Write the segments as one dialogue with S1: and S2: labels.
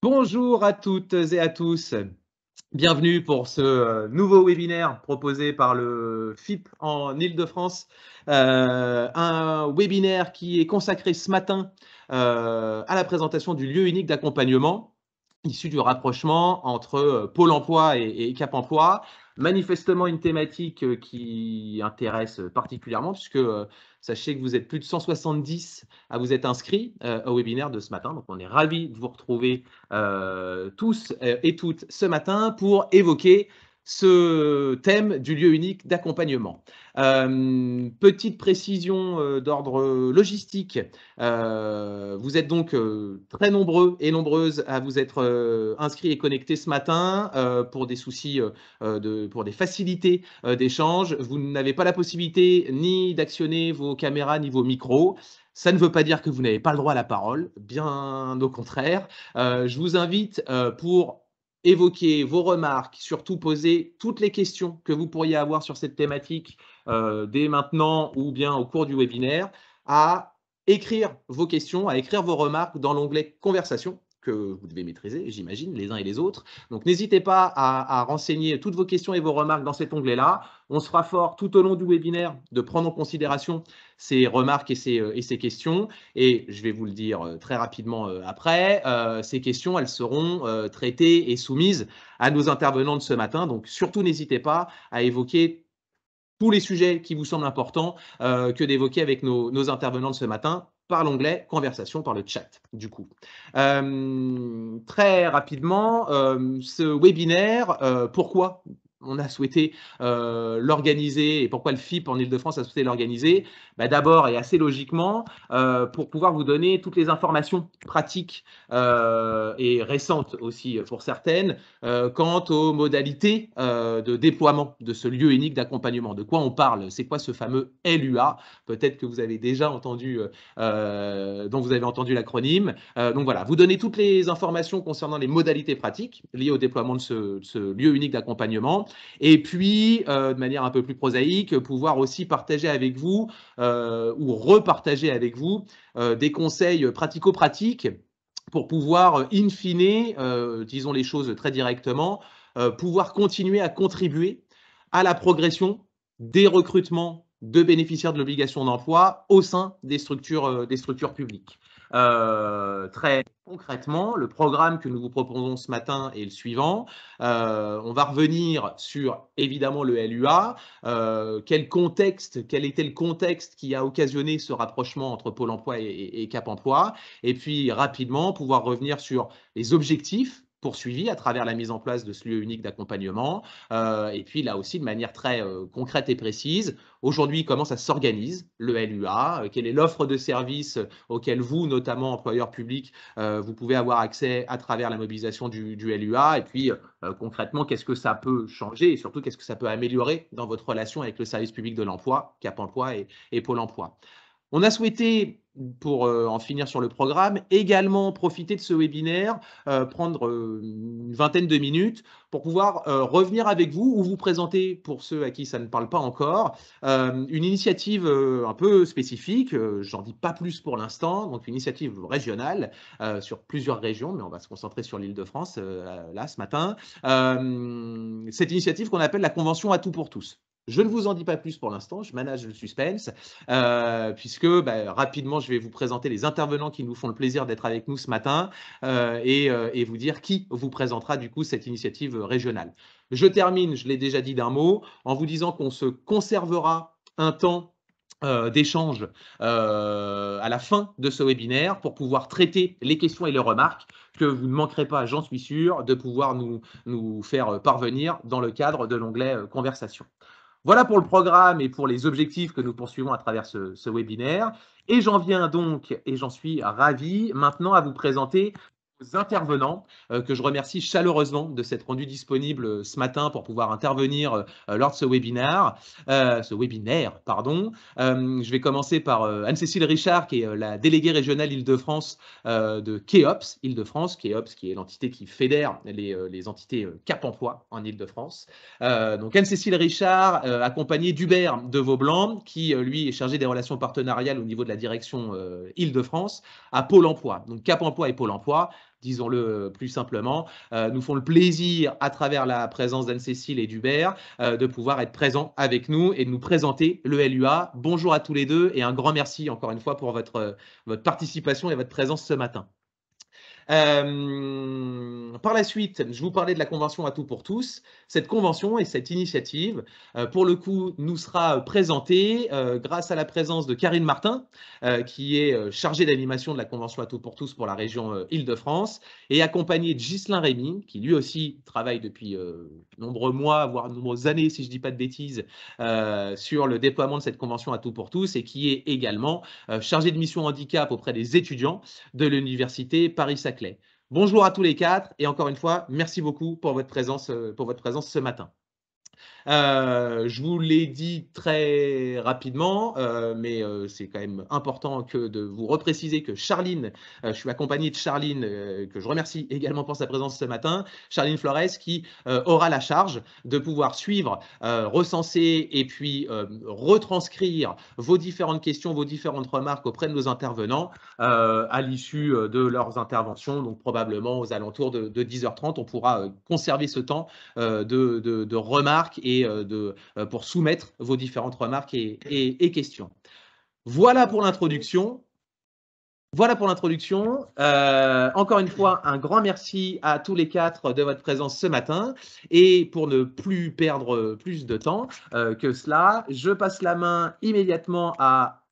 S1: Bonjour à toutes et à tous. Bienvenue pour ce nouveau webinaire proposé par le FIP en Île-de-France. Un webinaire qui est consacré ce matin à la présentation du lieu unique d'accompagnement issu du rapprochement entre Pôle emploi et Cap emploi. Manifestement une thématique qui intéresse particulièrement puisque sachez que vous êtes plus de 170 à vous être inscrits au webinaire de ce matin. Donc on est ravis de vous retrouver tous et toutes ce matin pour évoquer ce thème du lieu unique d'accompagnement. Petite précision d'ordre logistique, vous êtes donc très nombreux et nombreuses à vous être inscrits et connectés ce matin pour des soucis, pour des facilités d'échange. Vous n'avez pas la possibilité ni d'actionner vos caméras ni vos micros. Ça ne veut pas dire que vous n'avez pas le droit à la parole, bien au contraire. Je vous invite pour évoquer vos remarques, surtout poser toutes les questions que vous pourriez avoir sur cette thématique dès maintenant ou bien au cours du webinaire, à écrire vos questions, à écrire vos remarques dans l'onglet Conversation, que vous devez maîtriser, j'imagine, les uns et les autres. Donc, n'hésitez pas à renseigner toutes vos questions et vos remarques dans cet onglet-là. On se fera fort tout au long du webinaire de prendre en considération ces remarques et ces questions. Et je vais vous le dire très rapidement après, ces questions, elles seront traitées et soumises à nos intervenants de ce matin. Donc, surtout, n'hésitez pas à évoquer tous les sujets qui vous semblent importants que d'évoquer avec nos intervenants de ce matin par l'onglet conversation, par le chat, du coup. Très rapidement, ce webinaire, pourquoi on a souhaité l'organiser et pourquoi le FIP en Ile-de-France a souhaité l'organiser? D'abord et assez logiquement, pour pouvoir vous donner toutes les informations pratiques et récentes aussi pour certaines, quant aux modalités de déploiement de ce lieu unique d'accompagnement. De quoi on parle? C'est quoi ce fameux LUA? Peut-être que vous avez déjà entendu, dont vous avez entendu l'acronyme. Donc voilà, vous donnez toutes les informations concernant les modalités pratiques liées au déploiement de ce lieu unique d'accompagnement. Et puis, de manière un peu plus prosaïque, pouvoir aussi partager avec vous ou repartager avec vous des conseils pratico-pratiques pour pouvoir, in fine, disons les choses très directement, pouvoir continuer à contribuer à la progression des recrutements de bénéficiaires de l'obligation d'emploi au sein des structures publiques. Très concrètement, le programme que nous vous proposons ce matin est le suivant. On va revenir sur évidemment le LUA, quel était le contexte qui a occasionné ce rapprochement entre Pôle emploi et Cap emploi, et puis rapidement pouvoir revenir sur les objectifs poursuivis à travers la mise en place de ce lieu unique d'accompagnement. Et puis là aussi, de manière très concrète et précise, aujourd'hui, comment ça s'organise, le LUA, quelle est l'offre de services auquel vous, notamment employeurs publics, vous pouvez avoir accès à travers la mobilisation du LUA, et puis concrètement, qu'est-ce que ça peut changer et surtout, qu'est-ce que ça peut améliorer dans votre relation avec le service public de l'emploi, Cap emploi et Pôle emploi. On a souhaité, pour en finir sur le programme, également profiter de ce webinaire, prendre une vingtaine de minutes pour pouvoir revenir avec vous ou vous présenter, pour ceux à qui ça ne parle pas encore, une initiative un peu spécifique, j'en dis pas plus pour l'instant, donc une initiative régionale sur plusieurs régions, mais on va se concentrer sur l'Île-de-France là ce matin. Cette initiative qu'on appelle la Convention à tout pour tous. Je ne vous en dis pas plus pour l'instant, je manage le suspense, puisque rapidement, je vais vous présenter les intervenants qui nous font le plaisir d'être avec nous ce matin et vous dire qui vous présentera du coup cette initiative régionale. Je termine, je l'ai déjà dit d'un mot, en vous disant qu'on se conservera un temps d'échange à la fin de ce webinaire pour pouvoir traiter les questions et les remarques que vous ne manquerez pas, j'en suis sûr, de pouvoir nous faire parvenir dans le cadre de l'onglet Conversation. Voilà pour le programme et pour les objectifs que nous poursuivons à travers ce webinaire. Et j'en viens donc, et j'en suis ravi, maintenant à vous présenter aux intervenants que je remercie chaleureusement de s'être rendus disponibles ce matin pour pouvoir intervenir lors de ce webinaire, pardon. Je vais commencer par Anne-Cécile Richard, qui est la déléguée régionale Île-de-France de KEOPS Île-de-France, KEOPS qui est l'entité qui fédère les entités Cap Emploi en Île-de-France. Donc Anne-Cécile Richard, accompagnée d'Hubert de Vaublanc, qui lui est chargé des relations partenariales au niveau de la direction Île-de-France à Pôle emploi. Donc Cap Emploi et Pôle emploi, disons-le plus simplement, nous font le plaisir, à travers la présence d'Anne-Cécile et d'Hubert, de pouvoir être présents avec nous et de nous présenter le LUA. Bonjour à tous les deux et un grand merci encore une fois pour votre participation et votre présence ce matin. Par la suite, je vous parlais de la convention à tout pour tous. Cette convention et cette initiative, pour le coup, nous sera présentée grâce à la présence de Karine Martin, qui est chargée d'animation de la convention à tout pour tous pour la région Île-de-France, et accompagnée de Ghislain Rémy, qui lui aussi travaille depuis nombreux mois, voire nombreuses années, si je ne dis pas de bêtises, sur le déploiement de cette convention à tout pour tous, et qui est également chargé de mission handicap auprès des étudiants de l'université Paris-Saclay. Bonjour à tous les quatre et encore une fois, merci beaucoup pour votre présence ce matin. Je vous l'ai dit très rapidement, mais c'est quand même important de vous repréciser que Charline, je suis accompagné de Charline, que je remercie également pour sa présence ce matin, Charline Flores, qui aura la charge de pouvoir suivre, recenser et puis retranscrire vos différentes questions, vos différentes remarques auprès de nos intervenants à l'issue de leurs interventions, donc probablement aux alentours de 10h30. On pourra conserver ce temps de remarques et pour soumettre vos différentes remarques et questions. Voilà pour l'introduction. Encore une fois, un grand merci à tous les quatre de votre présence ce matin. Et pour ne plus perdre plus de temps que cela, je passe la main immédiatement à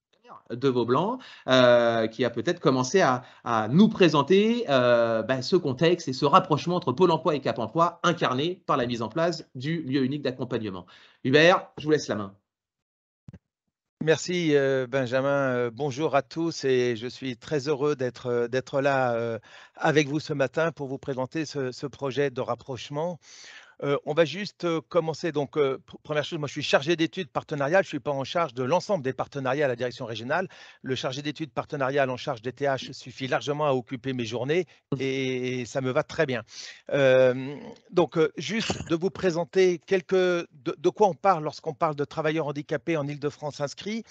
S1: de Vaublanc, qui a peut-être commencé à nous présenter ce contexte et ce rapprochement entre Pôle emploi et Cap emploi incarné par la mise en place du lieu unique d'accompagnement. Hubert, je vous laisse la main.
S2: Merci Benjamin, bonjour à tous et je suis très heureux d'être là avec vous ce matin pour vous présenter ce projet de rapprochement. On va juste commencer. Donc, première chose, moi je suis chargé d'études partenariales, je ne suis pas en charge de l'ensemble des partenariats à la direction régionale. Le chargé d'études partenariales en charge des TH suffit largement à occuper mes journées et ça me va très bien. Donc, juste de vous présenter de quoi on parle lorsqu'on parle de travailleurs handicapés en Île-de-France inscrits.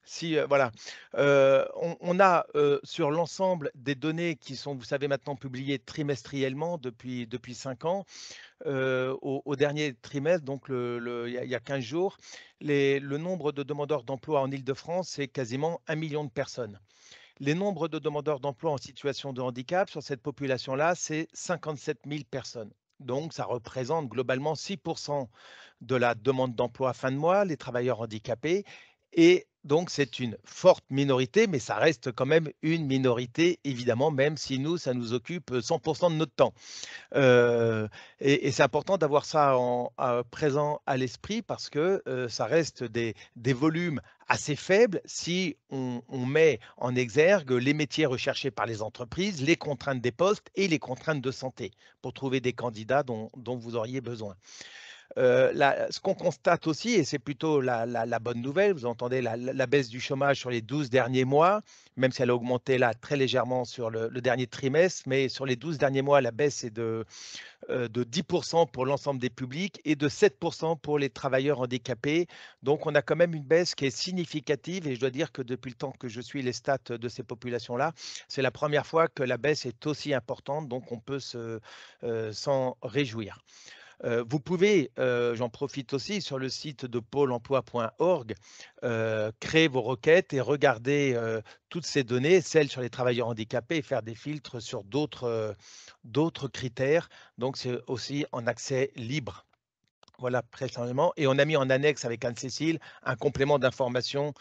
S2: Si, voilà, on a sur l'ensemble des données qui sont, vous savez, maintenant publiées trimestriellement depuis 5 ans, au dernier trimestre, donc il y a 15 jours, le nombre de demandeurs d'emploi en Île-de-France, c'est quasiment 1 million de personnes. Les nombres de demandeurs d'emploi en situation de handicap sur cette population-là, c'est 57 000 personnes. Donc, ça représente globalement 6% de la demande d'emploi à fin de mois, les travailleurs handicapés. Et donc, c'est une forte minorité, mais ça reste quand même une minorité, évidemment, même si nous, ça nous occupe 100% de notre temps. Et c'est important d'avoir ça présent à l'esprit parce que ça reste des volumes assez faibles si on met en exergue les métiers recherchés par les entreprises, les contraintes des postes et les contraintes de santé pour trouver des candidats dont vous auriez besoin. Ce qu'on constate aussi, et c'est plutôt la bonne nouvelle, vous entendez la baisse du chômage sur les 12 derniers mois, même si elle a augmenté là très légèrement sur le dernier trimestre, mais sur les 12 derniers mois, la baisse est de 10% pour l'ensemble des publics et de 7% pour les travailleurs handicapés. Donc, on a quand même une baisse qui est significative et je dois dire que depuis le temps que je suis les stats de ces populations-là, c'est la première fois que la baisse est aussi importante, donc on peut s'en réjouir. Vous pouvez, j'en profite aussi, sur le site de pôle emploi.org, créer vos requêtes et regarder toutes ces données, celles sur les travailleurs handicapés, et faire des filtres sur d'autres critères. Donc, c'est aussi en accès libre. Voilà, précisément. Et on a mis en annexe avec Anne-Cécile un complément d'information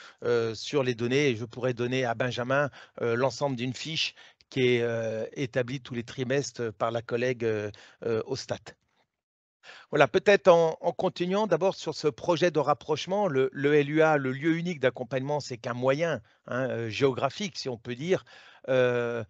S2: sur les données. Et je pourrais donner à Benjamin l'ensemble d'une fiche qui est établie tous les trimestres par la collègue au STAT. Voilà, peut-être en continuant d'abord sur ce projet de rapprochement, le LUA, le lieu unique d'accompagnement, c'est qu'un moyen géographique, si on peut dire. Ce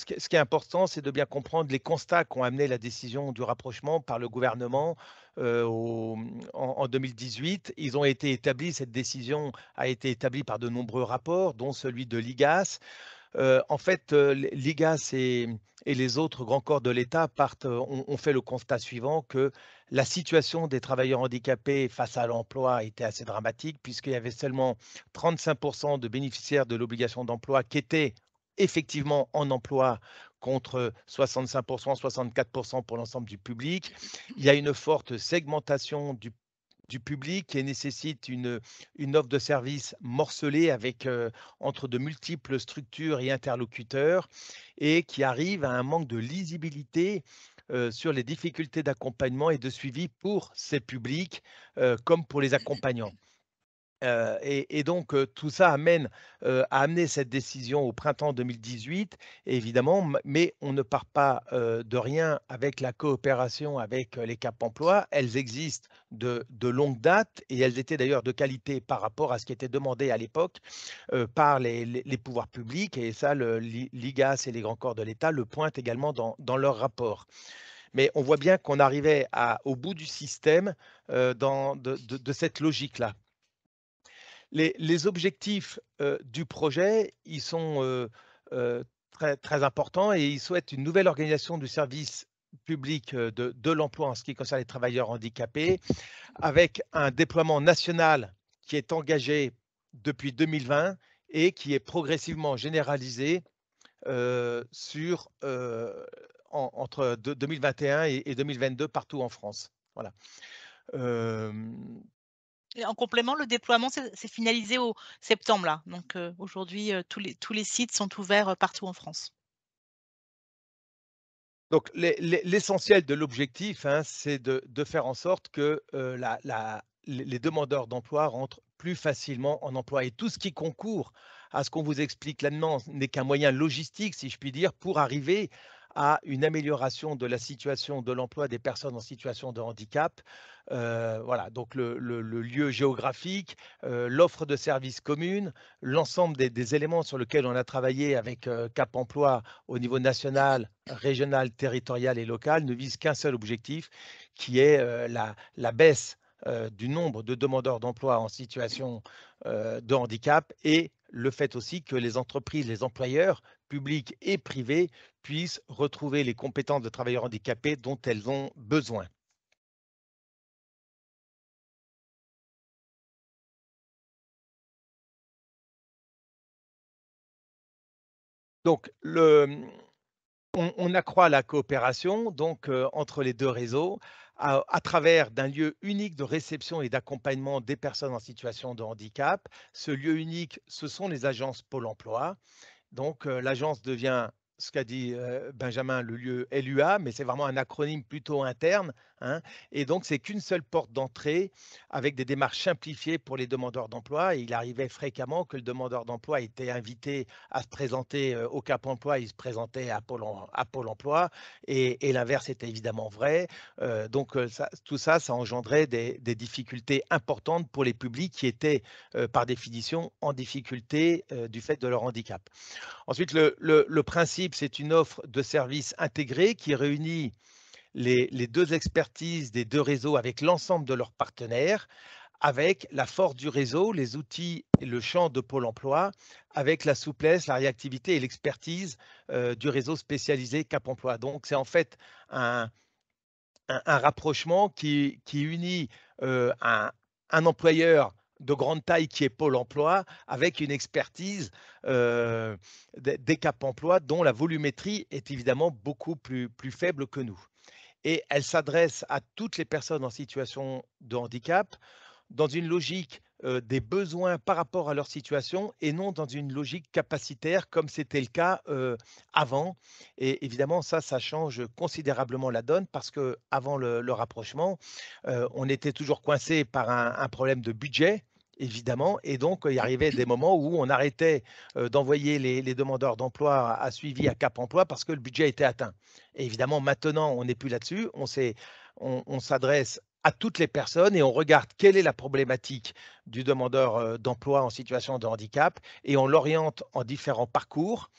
S2: qui est important, c'est de bien comprendre les constats qu'ont amené la décision du rapprochement par le gouvernement en 2018. Ils ont été établis, cette décision a été établie par de nombreux rapports, dont celui de l'IGAS. En fait, l'IGAS et les autres grands corps de l'État ont fait le constat suivant que la situation des travailleurs handicapés face à l'emploi était assez dramatique puisqu'il y avait seulement 35% de bénéficiaires de l'obligation d'emploi qui étaient effectivement en emploi contre 65%, 64% pour l'ensemble du public. Il y a une forte segmentation du public qui nécessite une offre de service morcelée avec entre de multiples structures et interlocuteurs et qui arrive à un manque de lisibilité sur les difficultés d'accompagnement et de suivi pour ces publics comme pour les accompagnants. Et donc, tout ça amène, a amené cette décision au printemps 2018 évidemment, mais on ne part pas, de rien avec la coopération avec, les Cap Emploi. Elles existent de longue date et elles étaient d'ailleurs de qualité par rapport à ce qui était demandé à l'époque, par les pouvoirs publics et ça l'IGAS et les grands corps de l'État le pointent également dans leur rapport. Mais on voit bien qu'on arrivait au bout du système, de cette logique-là. Les objectifs du projet, ils sont très, très importants et ils souhaitent une nouvelle organisation du service public de l'emploi en ce qui concerne les travailleurs handicapés, avec un déploiement national qui est engagé depuis 2020 et qui est progressivement généralisé entre 2021 et 2022 partout en France. Voilà.
S3: Et en complément, le déploiement, c'est finalisé au septembre là. Donc aujourd'hui, tous les sites sont ouverts, partout en France.
S2: Donc l'essentiel de l'objectif, hein, c'est de faire en sorte que les demandeurs d'emploi rentrent plus facilement en emploi et tout ce qui concourt à ce qu'on vous explique là-dedans n'est qu'un moyen logistique, si je puis dire, pour arriver à une amélioration de la situation de l'emploi des personnes en situation de handicap. Voilà, donc le lieu géographique, l'offre de services communes, l'ensemble des éléments sur lesquels on a travaillé avec Cap Emploi au niveau national, régional, territorial et local ne vise qu'un seul objectif, qui est la baisse du nombre de demandeurs d'emploi en situation de handicap et le fait aussi que les entreprises, les employeurs publics et privés puissent retrouver les compétences de travailleurs handicapés dont elles ont besoin. Donc, on accroît la coopération donc, entre les deux réseaux à travers d'un lieu unique de réception et d'accompagnement des personnes en situation de handicap. Ce lieu unique, ce sont les agences Pôle emploi. Donc, l'agence devient, ce qu'a dit Benjamin, le lieu LUA, mais c'est vraiment un acronyme plutôt interne, hein. Et donc, c'est qu'une seule porte d'entrée avec des démarches simplifiées pour les demandeurs d'emploi. Et il arrivait fréquemment que le demandeur d'emploi était invité à se présenter au Cap Emploi, il se présentait à Pôle emploi, et l'inverse était évidemment vrai. Donc, tout ça, ça engendrait des difficultés importantes pour les publics qui étaient, par définition, en difficulté du fait de leur handicap. Ensuite, le principe, c'est une offre de services intégrée qui réunit les deux expertises des deux réseaux avec l'ensemble de leurs partenaires, avec la force du réseau, les outils et le champ de Pôle emploi, avec la souplesse, la réactivité et l'expertise du réseau spécialisé Cap emploi. Donc, c'est en fait un rapprochement qui unit un employeur de grande taille qui est Pôle emploi avec une expertise des Cap emploi dont la volumétrie est évidemment beaucoup plus faible que nous. Et elle s'adresse à toutes les personnes en situation de handicap dans une logique des besoins par rapport à leur situation et non dans une logique capacitaire comme c'était le cas avant. Et évidemment, ça change considérablement la donne parce qu'avant le rapprochement, on était toujours coincé par un problème de budget. Évidemment, et donc il arrivait des moments où on arrêtait d'envoyer les demandeurs d'emploi à suivi à Cap emploi parce que le budget était atteint. Et évidemment, maintenant, on n'est plus là-dessus. On s'adresse à toutes les personnes et on regarde quelle est la problématique du demandeur d'emploi en situation de handicap et on l'oriente en différents parcours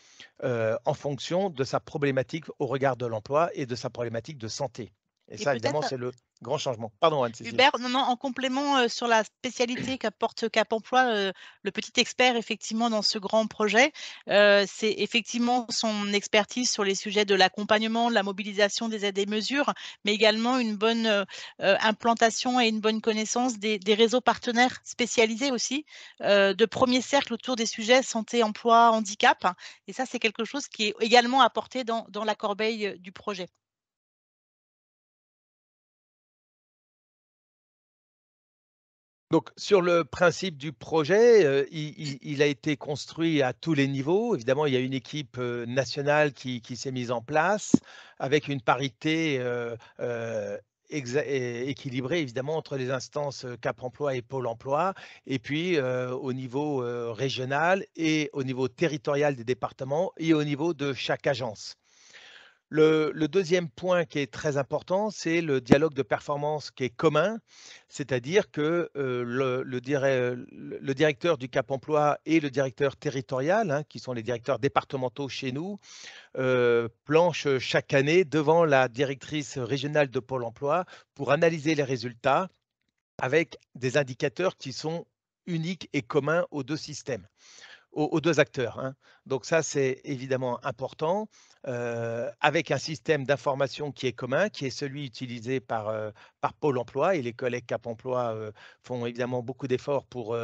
S2: en fonction de sa problématique au regard de l'emploi et de sa problématique de santé. Et
S3: Et
S2: ça, évidemment,
S3: peut-être
S2: c'est le grand changement. Pardon, Anne-Cécile.
S3: Hubert, non, non, en complément, sur la spécialité qu'apporte Cap Emploi, le petit expert effectivement dans ce grand projet, c'est effectivement son expertise sur les sujets de l'accompagnement, de la mobilisation des aides et mesures, mais également une bonne, implantation et une bonne connaissance des réseaux partenaires spécialisés aussi, de premier cercle autour des sujets santé, emploi, handicap, et ça, c'est quelque chose qui est également apporté dans la corbeille, du projet.
S2: Donc, sur le principe du projet, il a été construit à tous les niveaux. Évidemment, il y a une équipe nationale qui s'est mise en place avec une parité équilibrée, évidemment, entre les instances Cap Emploi et Pôle Emploi, et puis au niveau régional et au niveau territorial des départements et au niveau de chaque agence. Le 2e point qui est très important, c'est le dialogue de performance qui est commun, c'est-à-dire que, le directeur du Cap Emploi et le directeur territorial, hein, qui sont les directeurs départementaux chez nous, planchent chaque année devant la directrice régionale de Pôle emploi pour analyser les résultats avec des indicateurs qui sont uniques et communs aux 2 systèmes aux 2 acteurs, hein. Donc ça, c'est évidemment important, avec un système d'information qui est commun, qui est celui utilisé par Pôle emploi et les collègues Cap emploi, font évidemment beaucoup d'efforts pour,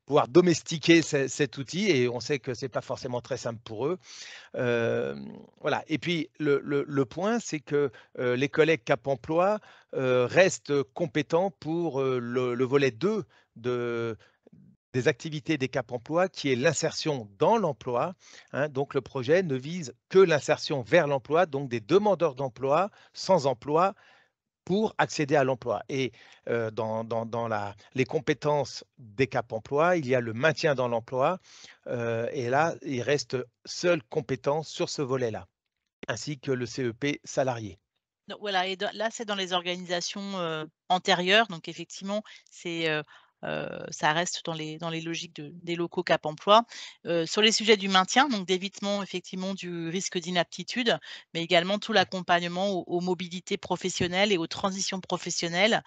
S2: pouvoir domestiquer cet outil et on sait que c'est pas forcément très simple pour eux. Voilà et puis le point, c'est que, les collègues Cap emploi, restent compétents pour, le volet 2 de des activités des Cap emploi qui est l'insertion dans l'emploi, hein. Donc le projet ne vise que l'insertion vers l'emploi, donc des demandeurs d'emploi sans emploi pour accéder à l'emploi et dans les compétences des Cap emploi, il y a le maintien dans l'emploi, et là, il reste seule compétence sur ce volet-là, ainsi que le CEP salarié.
S3: Donc voilà et là, c'est dans les organisations, antérieures, donc effectivement, ça reste dans les logiques des locaux Cap Emploi. Sur les sujets du maintien, donc d'évitement effectivement du risque d'inaptitude, mais également tout l'accompagnement aux mobilités professionnelles et aux transitions professionnelles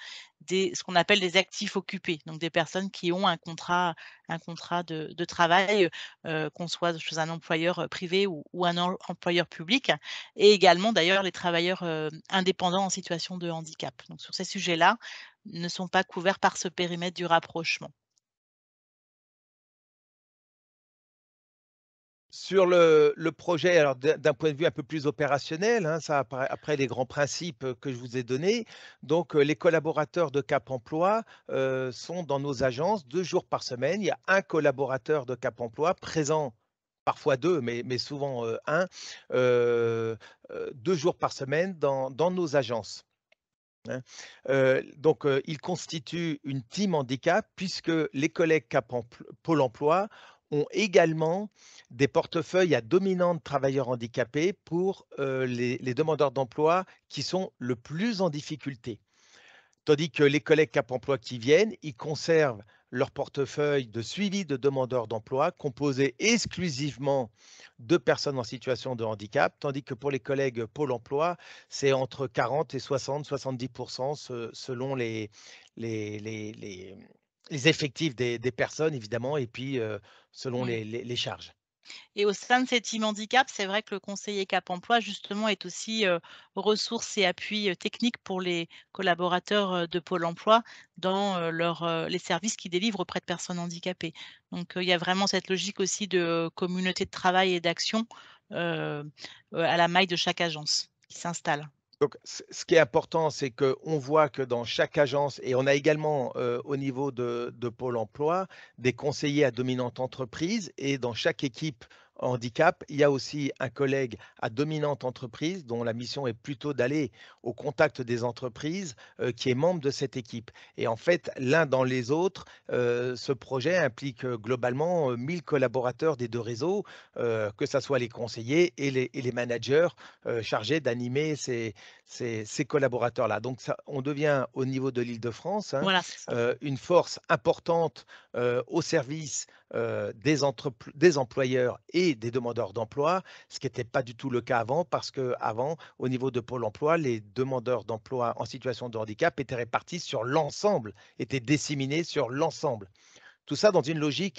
S3: ce qu'on appelle des actifs occupés, donc des personnes qui ont un contrat de travail, qu'on soit chez un employeur, privé ou un employeur public et également d'ailleurs les travailleurs, indépendants en situation de handicap. Donc sur ces sujets-là, ne sont pas couverts par ce périmètre du rapprochement.
S2: Sur le projet, alors d'un point de vue un peu plus opérationnel, hein, ça après les grands principes, que je vous ai donnés. Donc, les collaborateurs de Cap Emploi, sont dans nos agences 2 jours par semaine. Il y a un collaborateur de Cap Emploi présent, parfois 2, mais souvent, 1, 2 jours par semaine dans nos agences, hein. Donc, ils constituent une team handicap puisque les collègues Pôle emploi ont également des portefeuilles à dominante travailleurs handicapés pour, les demandeurs d'emploi qui sont le plus en difficulté. Tandis que les collègues Cap emploi qui viennent, ils conservent leur portefeuille de suivi de demandeurs d'emploi composé exclusivement de personnes en situation de handicap, tandis que pour les collègues Pôle emploi, c'est entre 40 et 60-70 selon les les les les effectifs des personnes évidemment et puis, selon
S3: Mmh.
S2: les charges.
S3: Et au sein de ces teams handicap, c'est vrai que le conseiller Cap Emploi, justement, est aussi, ressource et appui, technique pour les collaborateurs, de Pôle emploi dans, les services qu'ils délivrent auprès de personnes handicapées. Donc, il y a vraiment cette logique aussi de communauté de travail et d'action, heu à la maille de chaque agence qui s'installe.
S2: Donc, ce qui est important, c'est qu'on voit que dans chaque agence et on a également, au niveau de Pôle emploi, des conseillers à dominante entreprise et dans chaque équipe handicap, il y a aussi un collègue à dominante entreprise dont la mission est plutôt d'aller au contact des entreprises, qui est membre de cette équipe et en fait, l'un dans les autres, ce projet implique, globalement, 1 000 collaborateurs des 2 réseaux, que ça soit les conseillers et les managers, chargés d'animer ces collaborateurs-là. Donc ça, on devient au niveau de l'Île-de-France, hein,
S3: Voilà, c'est ça.
S2: une force importante, au service, des employeurs et et des demandeurs d'emploi, ce qui n'était pas du tout le cas avant, parce qu'avant, au niveau de Pôle emploi, les demandeurs d'emploi en situation de handicap étaient répartis sur l'ensemble, étaient disséminés sur l'ensemble. Tout ça dans une logique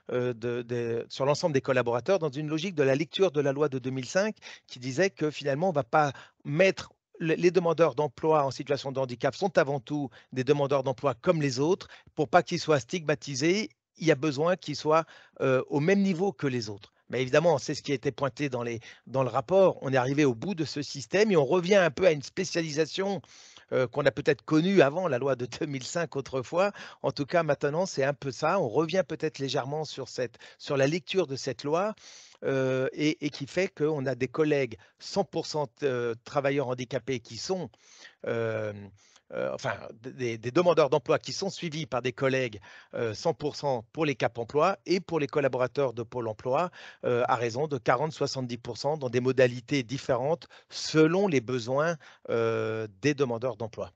S2: sur l'ensemble des collaborateurs, dans une logique de la lecture de la loi de 2005 qui disait que finalement, on ne va pas mettre les demandeurs d'emploi en situation de handicap sont avant tout des demandeurs d'emploi comme les autres. Pour pas qu'ils soient stigmatisés, il y a besoin qu'ils soient au même niveau que les autres. Mais évidemment, c'est ce qui a été pointé dans le rapport. On est arrivé au bout de ce système et on revient un peu à une spécialisation qu'on a peut-être connue avant la loi de 2005 autrefois. En tout cas, maintenant, c'est un peu ça. On revient peut-être légèrement sur la lecture de cette loi et qui fait qu'on a des collègues 100% travailleurs handicapés qui sont euh, enfin, des demandeurs d'emploi qui sont suivis par des collègues 100% pour les Cap emploi et pour les collaborateurs de Pôle emploi à raison de 40-70% dans des modalités différentes selon les besoins des demandeurs d'emploi.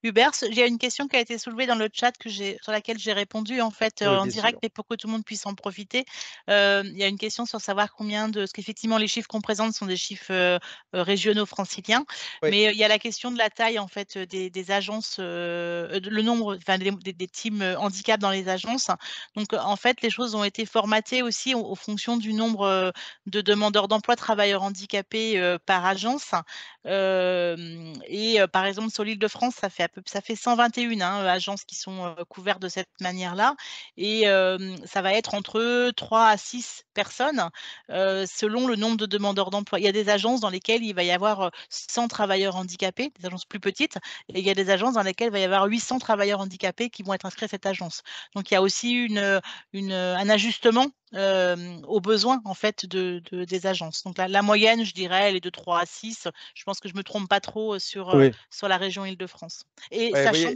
S3: Hubert, il y a une question qui a été soulevée dans le chat sur laquelle j'ai répondu en fait
S2: Oui,
S3: en
S2: bien
S3: direct,
S2: sûr.
S3: mais pour que tout le monde puisse en profiter. Il y a une question sur savoir parce qu'effectivement les chiffres qu'on présente sont des chiffres régionaux franciliens,
S2: Oui.
S3: mais il y a la question de la taille en fait des agences, le nombre, enfin des teams handicap dans les agences. Donc en fait les choses ont été formatées aussi aux fonctions du nombre de demandeurs d'emploi, travailleurs handicapés par agence. Par exemple, sur l'Île-de-France, ça fait 121 agences qui sont couvertes de cette manière-là. Et ça va être entre 3 à 6 personnes selon le nombre de demandeurs d'emploi. Il y a des agences dans lesquelles il va y avoir 100 travailleurs handicapés, des agences plus petites, et il y a des agences dans lesquelles il va y avoir 800 travailleurs handicapés qui vont être inscrits à cette agence. Donc, il y a aussi un ajustement aux besoins en fait des agences. Donc la moyenne, je dirais, elle est de 3 à 6. Je pense que je me trompe pas trop sur
S2: Oui.
S3: la région Île-de-France. Et
S2: Ouais, vous
S3: sachant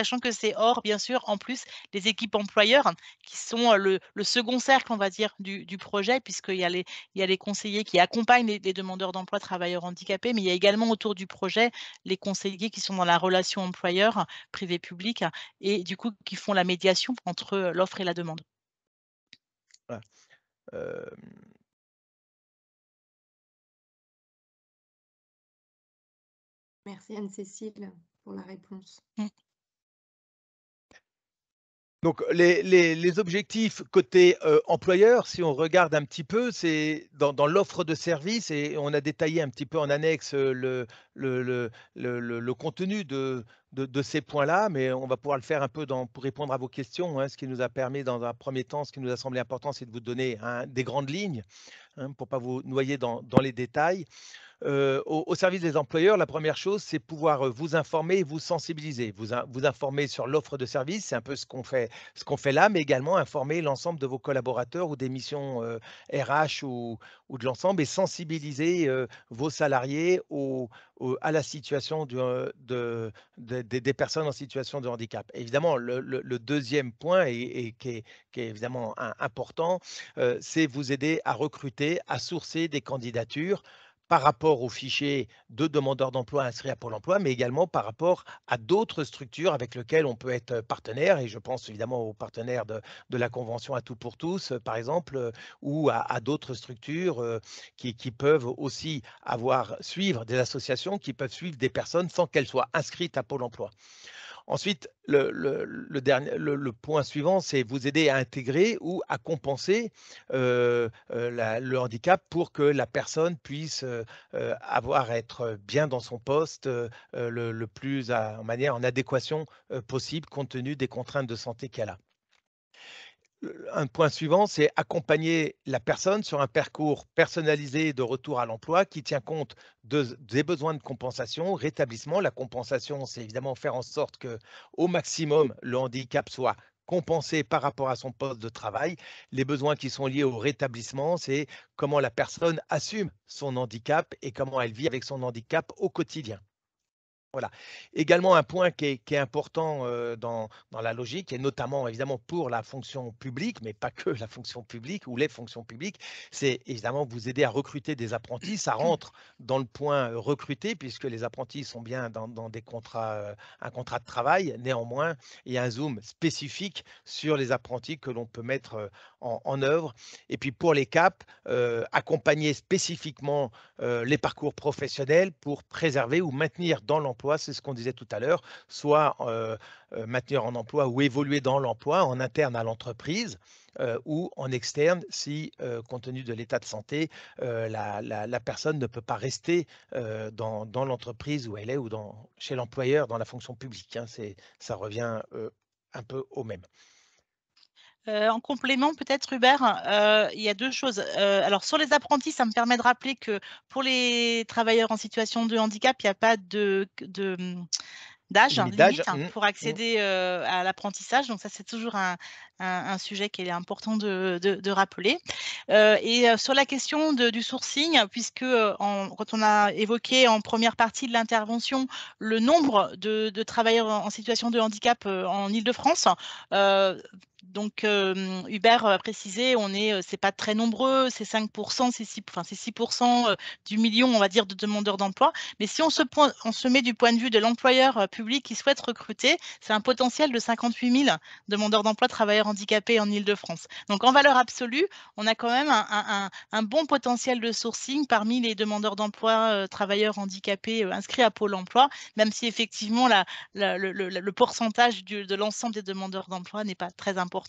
S2: voyez,
S3: que c'est hors, bien sûr, en plus, les équipes employeurs qui sont le second cercle, on va dire, du projet, puisqu'il y a les conseillers qui accompagnent les demandeurs d'emploi travailleurs handicapés, mais il y a également autour du projet les conseillers qui sont dans la relation employeur privé-public et du coup qui font la médiation entre l'offre et la demande.
S2: voilà. Euh,
S4: Merci Anne-Cécile pour la réponse.
S2: Donc, les objectifs côté employeur, si on regarde un petit peu, c'est dans l'offre de service et on a détaillé un petit peu en annexe le contenu de ces points-là, mais on va pouvoir le faire un peu pour répondre à vos questions. Ce qui nous a permis, dans un premier temps, ce qui nous a semblé important, c'est de vous donner des grandes lignes pour ne pas vous noyer dans les détails. Au service des employeurs, la première chose, c'est pouvoir vous informer et vous sensibiliser. Vous informer sur l'offre de service, c'est un peu ce qu'on fait là, mais également informer l'ensemble de vos collaborateurs ou des missions RH ou de l'ensemble et sensibiliser vos salariés à la situation des personnes en situation de handicap. Évidemment, le deuxième point, et qui est évidemment important, c'est vous aider à recruter, à sourcer des candidatures par rapport aux fichiers de demandeurs d'emploi inscrits à Pôle emploi, mais également par rapport à d'autres structures avec lesquelles on peut être partenaire. Et je pense évidemment aux partenaires de la Convention à tout pour tous, par exemple, ou à d'autres structures qui peuvent aussi suivre des associations, qui peuvent suivre des personnes sans qu'elles soient inscrites à Pôle emploi. Ensuite, le point suivant, c'est vous aider à intégrer ou à compenser le handicap pour que la personne puisse être bien dans son poste le plus en adéquation possible compte tenu des contraintes de santé qu'elle a. Un point suivant, c'est accompagner la personne sur un parcours personnalisé de retour à l'emploi qui tient compte des besoins de compensation, rétablissement. La compensation, c'est évidemment faire en sorte que, au maximum, le handicap soit compensé par rapport à son poste de travail. Les besoins qui sont liés au rétablissement, c'est comment la personne assume son handicap et comment elle vit avec son handicap au quotidien. Voilà. Également un point qui est important dans la logique, et notamment évidemment pour la fonction publique, mais pas que la fonction publique ou les fonctions publiques, c'est évidemment vous aider à recruter des apprentis. Ça rentre dans le point recruter, puisque les apprentis sont bien dans des contrats, un contrat de travail. Néanmoins, il y a un zoom spécifique sur les apprentis que l'on peut mettre en œuvre. Et puis pour les CAP, accompagner spécifiquement les parcours professionnels pour préserver ou maintenir dans l'emploi, c'est ce qu'on disait tout à l'heure, soit maintenir en emploi ou évoluer dans l'emploi en interne à l'entreprise ou en externe si, compte tenu de l'état de santé, la personne ne peut pas rester dans l'entreprise où elle est ou chez l'employeur dans la fonction publique, hein. Ça revient un peu au même.
S3: En complément peut-être Hubert, il y a 2 choses. Alors sur les apprentis, ça me permet de rappeler que pour les travailleurs en situation de handicap, il n'y a pas d'âge
S2: Limite d'âge.
S3: limite pour accéder, à l'apprentissage. Donc ça, c'est toujours un sujet qu'il est important de rappeler. Sur la question du sourcing, puisque, quand on a évoqué en première partie de l'intervention le nombre de travailleurs en situation de handicap, en Île-de-France, donc Hubert a précisé, c'est pas très nombreux, c'est 5 c'est 6 du million, on va dire, de demandeurs d'emploi. Mais si on se met du point de vue de l'employeur public qui souhaite recruter, c'est un potentiel de 58 000 demandeurs d'emploi travailleurs handicapés en Île-de-France. Donc en valeur absolue, on a quand même un bon potentiel de sourcing parmi les demandeurs d'emploi travailleurs handicapés inscrits à Pôle emploi, même si effectivement le pourcentage de l'ensemble des demandeurs d'emploi n'est pas très important,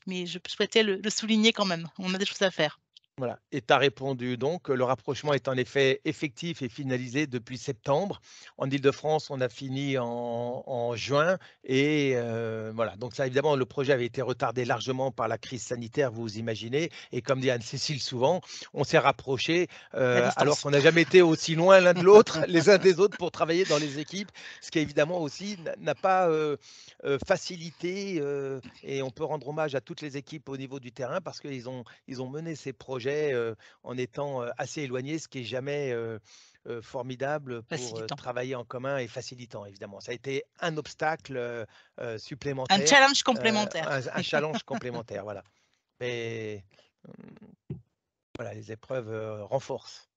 S3: mais je souhaitais le souligner quand même. On a des choses à faire.
S2: Voilà, et tu as répondu donc, le rapprochement est en effet effectif et finalisé depuis septembre. En Île-de-France, on a fini en juin et voilà, donc ça évidemment, le projet avait été retardé largement par la crise sanitaire, vous imaginez, et comme dit Anne-Cécile souvent, on s'est rapprochés,
S3: La
S2: alors
S3: distance.
S2: qu'on n'a jamais été aussi loin l'un de l'autre, les uns des autres pour travailler dans les équipes, ce qui évidemment aussi n'a pas, facilité, et on peut rendre hommage à toutes les équipes au niveau du terrain parce qu'ils ont mené ces projets en étant assez éloignés, ce qui est jamais formidable pour
S3: Facilitant.
S2: travailler en commun et facilitant, évidemment. Ça a été un obstacle
S3: Un
S2: supplémentaire,
S3: challenge complémentaire.
S2: un challenge complémentaire, voilà. Mais voilà, les épreuves renforcent.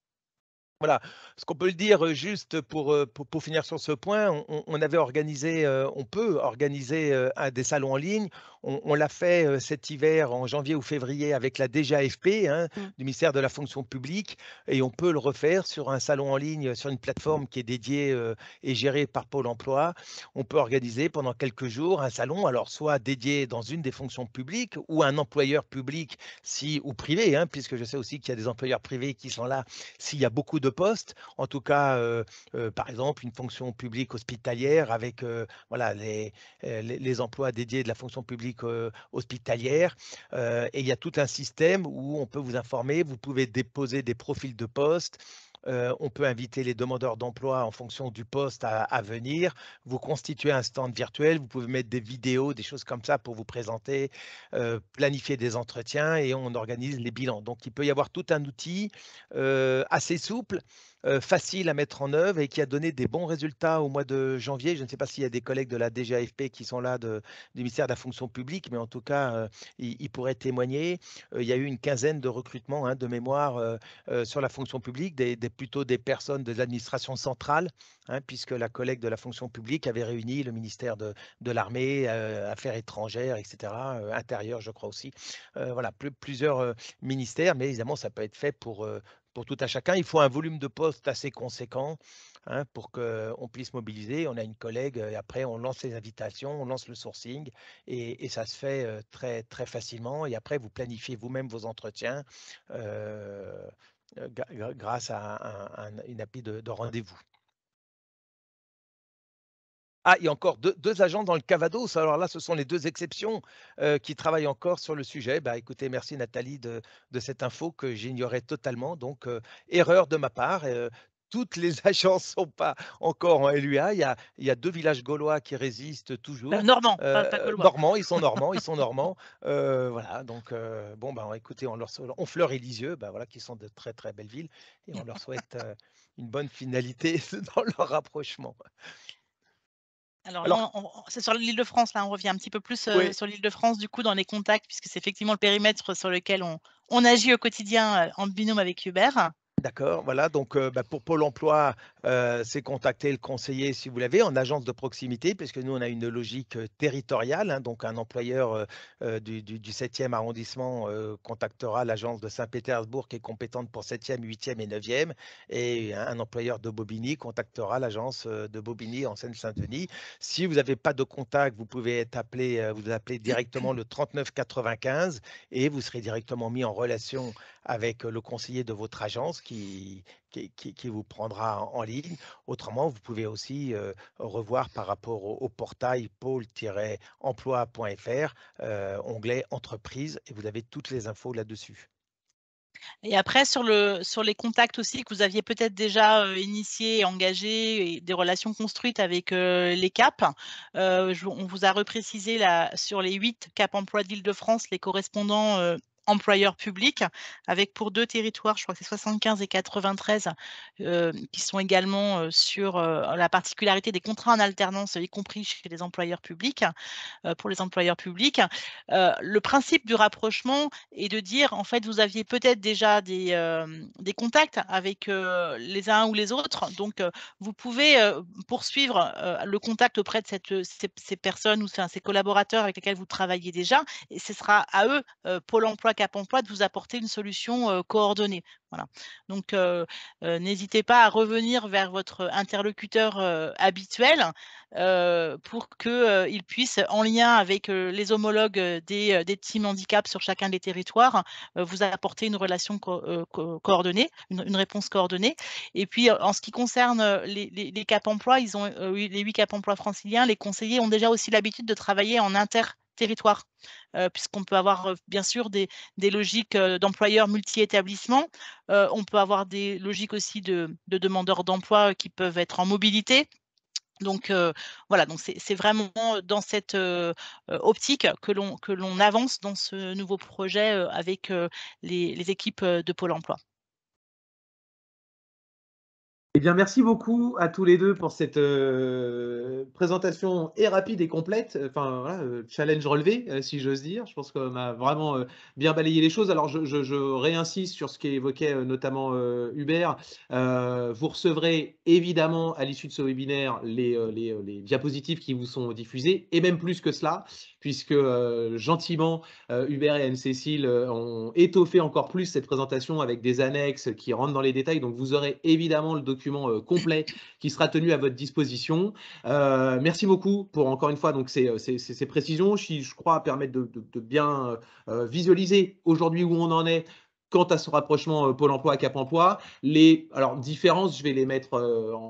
S2: Voilà, ce qu'on peut le dire juste pour finir sur ce point, on avait organisé, on peut organiser des salons en ligne. On l'a fait cet hiver en janvier ou février avec la DGAFP, hein, du ministère de la fonction publique, et on peut le refaire sur un salon en ligne, sur une plateforme qui est dédiée et gérée par Pôle emploi. On peut organiser pendant quelques jours un salon, alors soit dédié dans une des fonctions publiques ou un employeur public ou privé, hein, puisque je sais aussi qu'il y a des employeurs privés qui sont là s'il y a beaucoup de postes, en tout cas, par exemple, une fonction publique hospitalière avec voilà, les emplois dédiés de la fonction publique hospitalière. Et il y a tout un système où on peut vous informer, vous pouvez déposer des profils de poste. On peut inviter les demandeurs d'emploi en fonction du poste à venir. Vous constituez un stand virtuel, vous pouvez mettre des vidéos, des choses comme ça pour vous présenter, planifier des entretiens et on organise les bilans. Donc, il peut y avoir tout un outil assez souple, facile à mettre en œuvre et qui a donné des bons résultats au mois de janvier. Je ne sais pas s'il y a des collègues de la DGAFP qui sont là du ministère de la fonction publique, mais en tout cas, ils pourraient témoigner. Il y a eu une quinzaine de recrutements, hein, de mémoire sur la fonction publique, plutôt des personnes de l'administration centrale, hein, puisque la collègue de la fonction publique avait réuni le ministère de l'armée, affaires étrangères, etc., intérieur, je crois aussi. Voilà, plusieurs ministères, mais évidemment, ça peut être fait pour tout à chacun. Il faut un volume de postes assez conséquent, hein, pour qu'on puisse mobiliser. On a une collègue et après on lance les invitations, on lance le sourcing et ça se fait très, très facilement. Et après, vous planifiez vous-même vos entretiens grâce à une appli de rendez-vous. Ah, il y a encore deux agents dans le Cavados. Alors là, ce sont les 2 exceptions qui travaillent encore sur le sujet. Bah, écoutez, merci Nathalie de cette info que j'ignorais totalement. Donc, erreur de ma part. toutes les agences ne sont pas encore en LUA. Il y a 2 villages gaulois qui résistent toujours.
S3: Normand, pas gaulois.
S2: Normands, ils sont normands, ils sont normands. Voilà, donc bon, ben, écoutez, on fleurit les yeux, ben, voilà, qui sont de très, très belles villes et on leur souhaite une bonne finalité dans leur rapprochement.
S3: Alors
S2: Alors,
S3: là, c'est sur l'Île-de-France, là, on revient un petit peu plus
S2: oui.
S3: sur l'Île-de-France, du coup, dans les contacts, puisque c'est effectivement le périmètre sur lequel on agit au quotidien en binôme avec Hubert.
S2: D'accord, voilà, donc bah, pour Pôle emploi, c'est contacter le conseiller si vous l'avez en agence de proximité, puisque nous, on a une logique territoriale, hein, donc un employeur du 7e arrondissement contactera l'agence de Saint-Pétersbourg qui est compétente pour 7e, 8e et 9e, et un employeur de Bobigny contactera l'agence de Bobigny en Seine-Saint-Denis. Si vous n'avez pas de contact, vous pouvez être appelé, vous appelez directement le 39 95 et vous serez directement mis en relation avec le conseiller de votre agence qui vous prendra en ligne. Autrement, vous pouvez aussi revoir par rapport au portail pôle-emploi.fr, onglet entreprise, et vous avez toutes les infos là-dessus.
S3: Et après, sur les contacts aussi que vous aviez peut-être déjà initiés, engagés, et des relations construites avec les CAP, on vous a reprécisé là, sur les 8 CAP emploi d'Île-de-France, les correspondants employeurs publics, avec pour 2 territoires, je crois que c'est 75 et 93, qui sont également sur la particularité des contrats en alternance, y compris chez les employeurs publics, pour les employeurs publics. Le principe du rapprochement est de dire, en fait, vous aviez peut-être déjà des contacts avec les uns ou les autres, donc vous pouvez poursuivre le contact auprès de ces personnes ou ces collaborateurs avec lesquels vous travaillez déjà, et ce sera à eux, Pôle emploi, Cap emploi, de vous apporter une solution coordonnée. Voilà. Donc, n'hésitez pas à revenir vers votre interlocuteur habituel pour qu'il puisse, en lien avec les homologues des teams handicap sur chacun des territoires, vous apporter une relation coordonnée, une réponse coordonnée. Et puis, en ce qui concerne les CAP emploi, ils ont les 8 CAP emploi franciliens, les conseillers ont déjà aussi l'habitude de travailler en interterritoire, puisqu'on peut avoir bien sûr des logiques d'employeurs multi-établissements. On peut avoir des logiques aussi de demandeurs d'emploi qui peuvent être en mobilité. Donc voilà, donc c'est vraiment dans cette optique que l'on avance dans ce nouveau projet avec les équipes de Pôle emploi.
S1: Eh bien, merci beaucoup à tous les deux pour cette présentation et rapide et complète. Enfin, voilà, challenge relevé, si j'ose dire. Je pense qu'on a vraiment bien balayé les choses. Alors, je réinsiste sur ce qu'évoquait notamment Hubert. Vous recevrez évidemment à l'issue de ce webinaire les diapositives qui vous sont diffusées, et même plus que cela, puisque gentiment, Hubert et Anne-Cécile ont étoffé encore plus cette présentation avec des annexes qui rentrent dans les détails. Donc, vous aurez évidemment le document complet qui sera tenu à votre disposition. Merci beaucoup pour, encore une fois, donc ces précisions, je crois, permettre de bien visualiser aujourd'hui où on en est quant à ce rapprochement Pôle emploi à Cap emploi. Alors, différences, je vais les mettre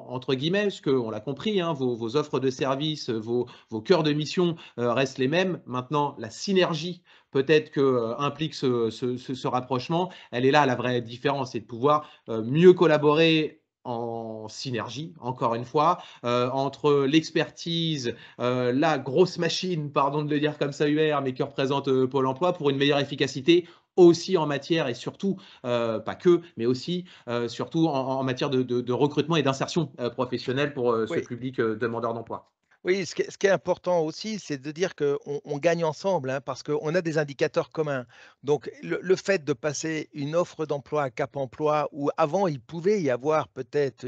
S1: entre guillemets, parce qu'on l'a compris, hein, vos offres de services, vos cœurs de mission restent les mêmes. Maintenant, la synergie peut-être que implique ce rapprochement, elle est là, la vraie différence, c'est de pouvoir mieux collaborer en synergie, encore une fois, entre l'expertise, la grosse machine, pardon de le dire comme ça, UR, mais que représente Pôle emploi, pour une meilleure efficacité aussi en matière, et surtout, pas que, mais aussi, surtout en matière de recrutement et d'insertion professionnelle pour ce
S2: Oui.
S1: public demandeur d'emploi.
S2: Oui, ce qui est important aussi, c'est de dire qu'on gagne ensemble, hein, parce qu'on a des indicateurs communs. Donc, le fait de passer une offre d'emploi à Cap emploi, où avant, il pouvait y avoir peut-être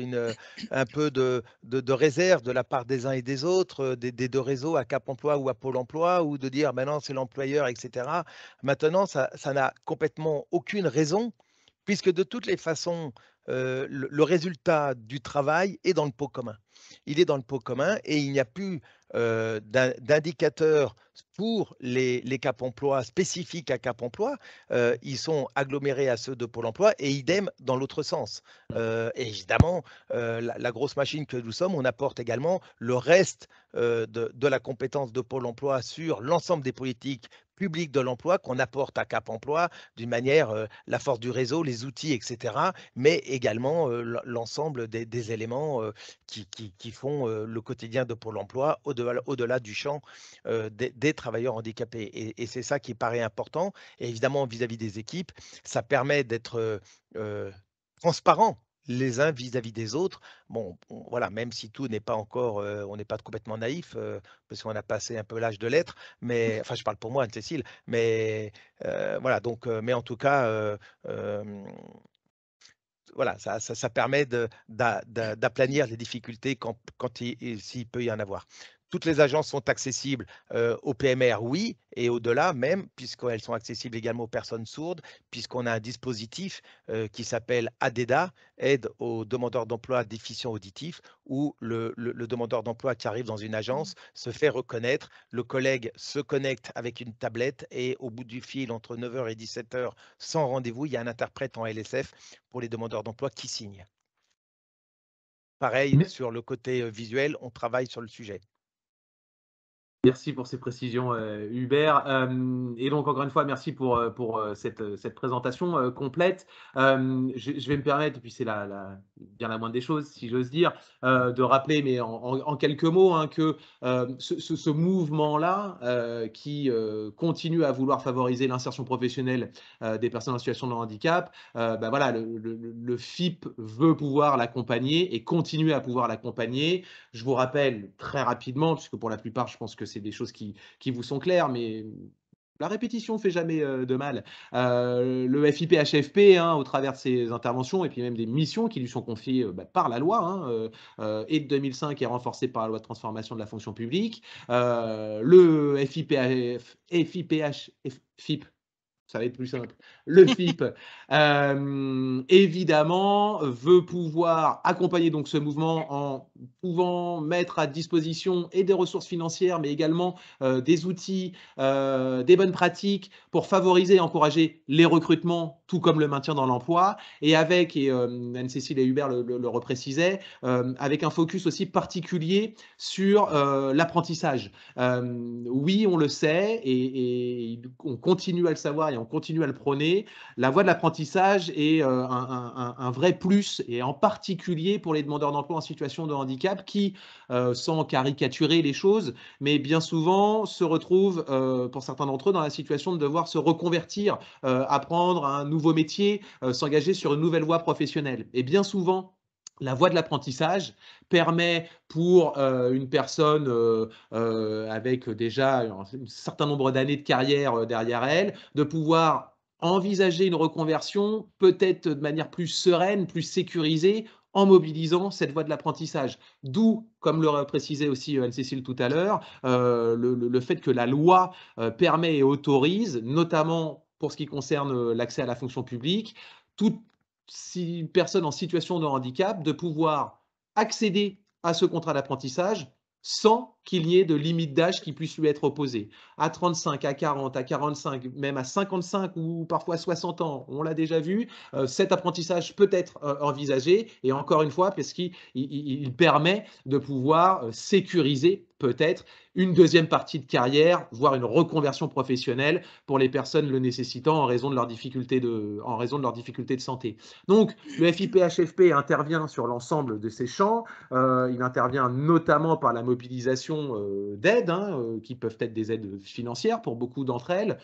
S2: un peu de réserve de la part des uns et des autres, des deux réseaux à Cap emploi ou à Pôle emploi, ou de dire, maintenant, c'est l'employeur, etc. Maintenant, ça n'a complètement aucune raison, puisque de toutes les façons, le résultat du travail est dans le pot commun. Il est dans le pot commun et il n'y a plus d'indicateurs pour les Cap emploi spécifiques à Cap emploi. Ils sont agglomérés à ceux de Pôle emploi et idem dans l'autre sens. Et évidemment, la grosse machine que nous sommes, on apporte également le reste de la compétence de Pôle emploi sur l'ensemble des politiques public de l'emploi qu'on apporte à Cap Emploi d'une manière, la force du réseau, les outils, etc., mais également l'ensemble des éléments qui font le quotidien de Pôle emploi au-delà du champ des travailleurs handicapés. Et c'est ça qui paraît important. Et évidemment, vis-à-vis des équipes, ça permet d'être transparent les uns vis-à-vis des autres. Bon, voilà, même si tout n'est pas encore, on n'est pas complètement naïf, parce qu'on a passé un peu l'âge de l'être, mais enfin, je parle pour moi, Anne-Cécile, mais voilà, donc, mais en tout cas, voilà, ça permet d'aplanir les difficultés s'il peut y en avoir. Toutes les agences sont accessibles aux PMR, oui, et au-delà même, puisqu'elles sont accessibles également aux personnes sourdes, puisqu'on a un dispositif qui s'appelle ADEDA, Aide aux demandeurs d'emploi déficients auditifs, où le demandeur d'emploi qui arrive dans une agence se fait reconnaître, le collègue se connecte avec une tablette et au bout du fil, entre 9 h et 17 h, sans rendez-vous, il y a un interprète en LSF pour les demandeurs d'emploi qui signent. Pareil, sur le côté visuel, on travaille sur le sujet.
S1: Merci pour ces précisions, Hubert. Et donc, encore une fois, merci pour cette présentation complète. Je vais me permettre, et puis c'est bien la moindre des choses, si j'ose dire, de rappeler, mais en quelques mots, hein, que ce mouvement-là, qui continue à vouloir favoriser l'insertion professionnelle des personnes en situation de handicap, bah voilà, le FIP veut pouvoir l'accompagner et continuer à pouvoir l'accompagner. Je vous rappelle très rapidement, puisque pour la plupart, je pense que c'est des choses qui vous sont claires, mais la répétition ne fait jamais de mal. Le FIP-HFP, hein, au travers de ses interventions et puis même des missions qui lui sont confiées par la loi, hein, et de 2005 et renforcées par la loi de transformation de la fonction publique, le FIP, ça va être plus simple. Le FIP, évidemment, veut pouvoir accompagner donc ce mouvement en pouvant mettre à disposition et des ressources financières, mais également des outils, des bonnes pratiques pour favoriser et encourager les recrutements, tout comme le maintien dans l'emploi, et avec, et Anne-Cécile et Hubert le reprécisaient, avec un focus aussi particulier sur l'apprentissage. Oui, on le sait, et on continue à le savoir et on continue à le prôner. La voie de l'apprentissage est un vrai plus, et en particulier pour les demandeurs d'emploi en situation de handicap qui, sans caricaturer les choses, mais bien souvent se retrouvent, pour certains d'entre eux, dans la situation de devoir se reconvertir, apprendre un nouveau métier, s'engager sur une nouvelle voie professionnelle. Et bien souvent, la voie de l'apprentissage permet pour une personne avec déjà un certain nombre d'années de carrière derrière elle, de pouvoir envisager une reconversion peut-être de manière plus sereine, plus sécurisée, en mobilisant cette voie de l'apprentissage. D'où, comme le précisait aussi Anne-Cécile tout à l'heure, le fait que la loi permet et autorise, notamment pour ce qui concerne l'accès à la fonction publique, toute personne en situation de handicap de pouvoir accéder à ce contrat d'apprentissage sans qu'il y ait de limite d'âge qui puisse lui être opposée. À 35, à 40, à 45, même à 55 ou parfois 60 ans, on l'a déjà vu, cet apprentissage peut être envisagé, et encore une fois, parce qu'il permet de pouvoir sécuriser peut-être une deuxième partie de carrière, voire une reconversion professionnelle pour les personnes le nécessitant en raison de leurs difficultés de santé. Donc, le FIP-HFP intervient sur l'ensemble de ces champs. Il intervient notamment par la mobilisation d'aides, hein, qui peuvent être des aides financières pour beaucoup d'entre elles.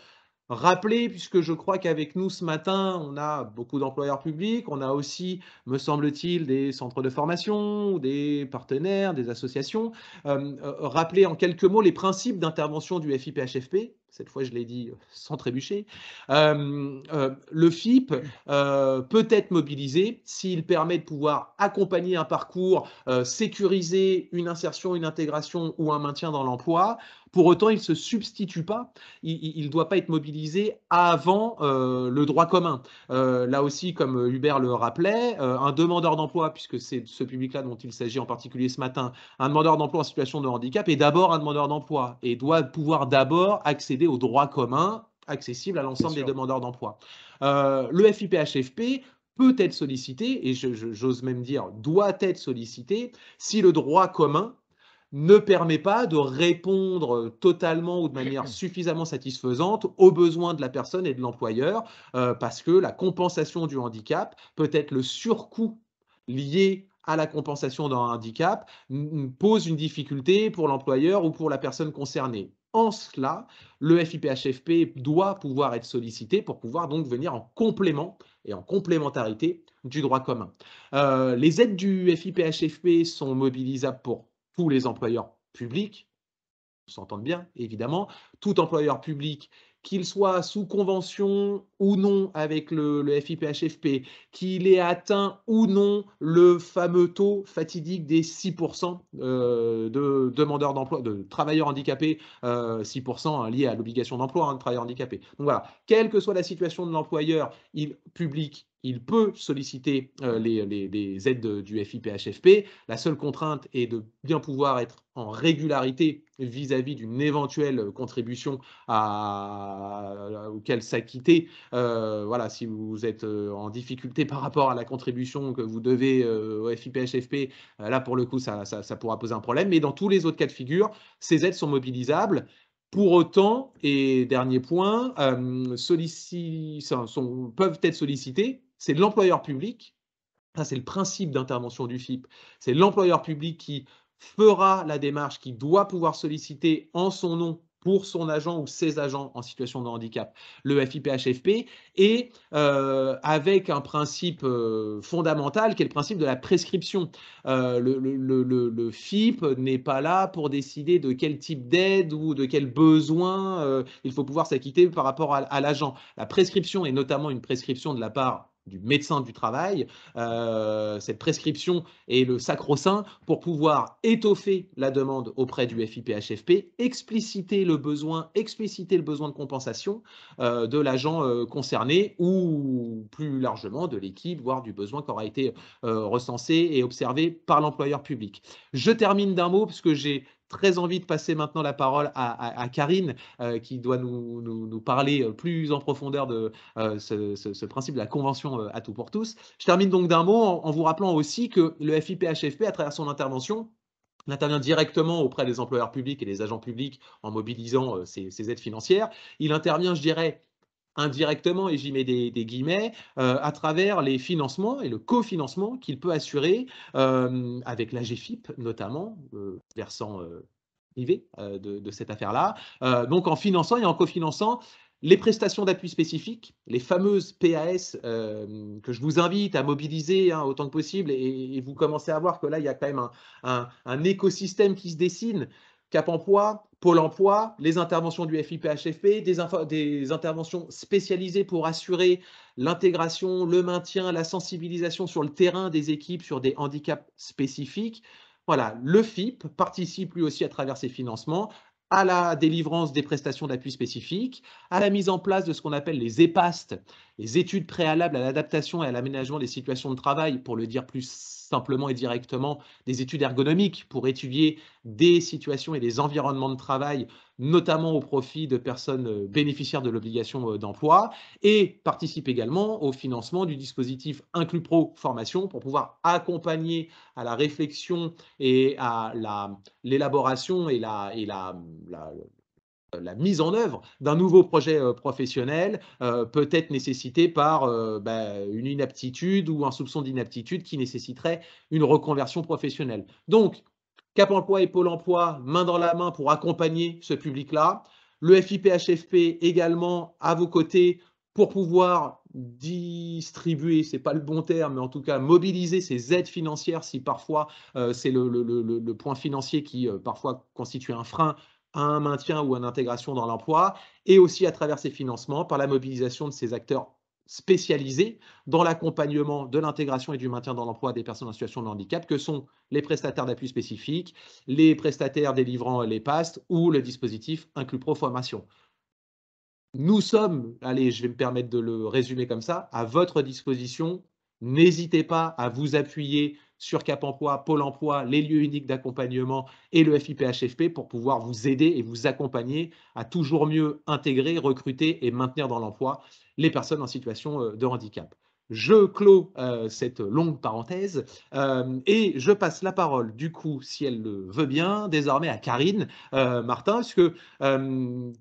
S1: Rappeler, puisque je crois qu'avec nous ce matin, on a beaucoup d'employeurs publics, on a aussi, me semble-t-il, des centres de formation, des partenaires, des associations. Rappeler en quelques mots les principes d'intervention du FIP-HFP. Cette fois, je l'ai dit sans trébucher. Le FIP peut être mobilisé s'il permet de pouvoir accompagner un parcours, sécuriser une insertion, une intégration ou un maintien dans l'emploi. Pour autant, il ne se substitue pas, il ne doit pas être mobilisé avant le droit commun. Là aussi, comme Hubert le rappelait, un demandeur d'emploi, puisque c'est ce public-là dont il s'agit en particulier ce matin, un demandeur d'emploi en situation de handicap est d'abord un demandeur d'emploi et doit pouvoir d'abord accéder au droit commun accessible à l'ensemble des demandeurs d'emploi. Le FIP-HFP peut être sollicité, et j'ose même dire doit être sollicité, si le droit commun ne permet pas de répondre totalement ou de manière suffisamment satisfaisante aux besoins de la personne et de l'employeur, parce que la compensation du handicap peut être le surcoût lié à la compensation d'un handicap pose une difficulté pour l'employeur ou pour la personne concernée. En cela, le FIPHFP doit pouvoir être sollicité pour pouvoir donc venir en complément et en complémentarité du droit commun. Les aides du FIPHFP sont mobilisables pour tous les employeurs publics, on s'entend bien, évidemment, tout employeur public, qu'il soit sous convention ou non avec le FIPHFP, qu'il ait atteint ou non le fameux taux fatidique des 6% de demandeurs d'emploi, de travailleurs handicapés, 6% liés à l'obligation d'emploi de travailleurs handicapés. Donc voilà, quelle que soit la situation de l'employeur public, il peut solliciter les aides du FIPHFP. La seule contrainte est de bien pouvoir être en régularité vis-à-vis d'une éventuelle contribution auquel s'acquitter. Voilà, si vous êtes en difficulté par rapport à la contribution que vous devez au FIPHFP, là pour le coup ça pourra poser un problème. Mais dans tous les autres cas de figure, ces aides sont mobilisables. Pour autant, et dernier point, peuvent être sollicités, c'est l'employeur public. Ça, c'est le principe d'intervention du FIP. C'est l'employeur public qui fera la démarche, qui doit pouvoir solliciter en son nom pour son agent ou ses agents en situation de handicap le FIPHFP, et avec un principe fondamental qui est le principe de la prescription. Le FIP n'est pas là pour décider de quel type d'aide ou de quel besoin il faut pouvoir s'acquitter par rapport à l'agent. La prescription est notamment une prescription de la part du médecin du travail. Cette prescription est le sacro-saint pour pouvoir étoffer la demande auprès du FIPHFP, expliciter le besoin de compensation de l'agent concerné ou plus largement de l'équipe, voire du besoin qui aura été recensé et observé par l'employeur public. Je termine d'un mot parce que j'ai très envie de passer maintenant la parole à Karine, qui doit nous parler plus en profondeur de ce principe de la convention à tout pour tous. Je termine donc d'un mot en vous rappelant aussi que le FIPHFP, à travers son intervention, il intervient directement auprès des employeurs publics et des agents publics en mobilisant ces aides financières. Il intervient, je dirais, indirectement, et j'y mets des guillemets, à travers les financements et le cofinancement qu'il peut assurer avec l'AGFIP notamment, versant privé de cette affaire-là. Donc en finançant et en cofinançant les prestations d'appui spécifiques, les fameuses PAS que je vous invite à mobiliser autant que possible, et vous commencez à voir que là, il y a quand même un écosystème qui se dessine. Cap Emploi, Pôle Emploi, les interventions du FIPHFP, des interventions spécialisées pour assurer l'intégration, le maintien, la sensibilisation sur le terrain des équipes sur des handicaps spécifiques. Voilà, le FIP participe lui aussi à travers ses financements à la délivrance des prestations d'appui spécifiques, à la mise en place de ce qu'on appelle les EPAST, les études préalables à l'adaptation et à l'aménagement des situations de travail, pour le dire plus simplement et directement, des études ergonomiques pour étudier des situations et des environnements de travail, notamment au profit de personnes bénéficiaires de l'obligation d'emploi, et participe également au financement du dispositif Inclus Pro Formation pour pouvoir accompagner à la réflexion et à l'élaboration et la mise en œuvre d'un nouveau projet professionnel peut être nécessité par une inaptitude ou un soupçon d'inaptitude qui nécessiterait une reconversion professionnelle. Donc, Cap Emploi et Pôle Emploi, main dans la main pour accompagner ce public-là. Le FIPHFP également à vos côtés pour pouvoir distribuer, ce n'est pas le bon terme, mais en tout cas mobiliser ces aides financières si parfois c'est le point financier qui parfois constitue un frein à un maintien ou à une intégration dans l'emploi, et aussi à travers ces financements par la mobilisation de ces acteurs spécialisés dans l'accompagnement de l'intégration et du maintien dans l'emploi des personnes en situation de handicap, que sont les prestataires d'appui spécifiques, les prestataires délivrant les PAST ou le dispositif Inclus Pro Formation. Nous sommes, allez, je vais me permettre de le résumer comme ça, à votre disposition. N'hésitez pas à vous appuyer sur Cap Emploi, Pôle Emploi, les lieux uniques d'accompagnement et le FIPHFP pour pouvoir vous aider et vous accompagner à toujours mieux intégrer, recruter et maintenir dans l'emploi les personnes en situation de handicap. Je clôt cette longue parenthèse et je passe la parole, du coup, si elle le veut bien, désormais à Karine Martin, puisque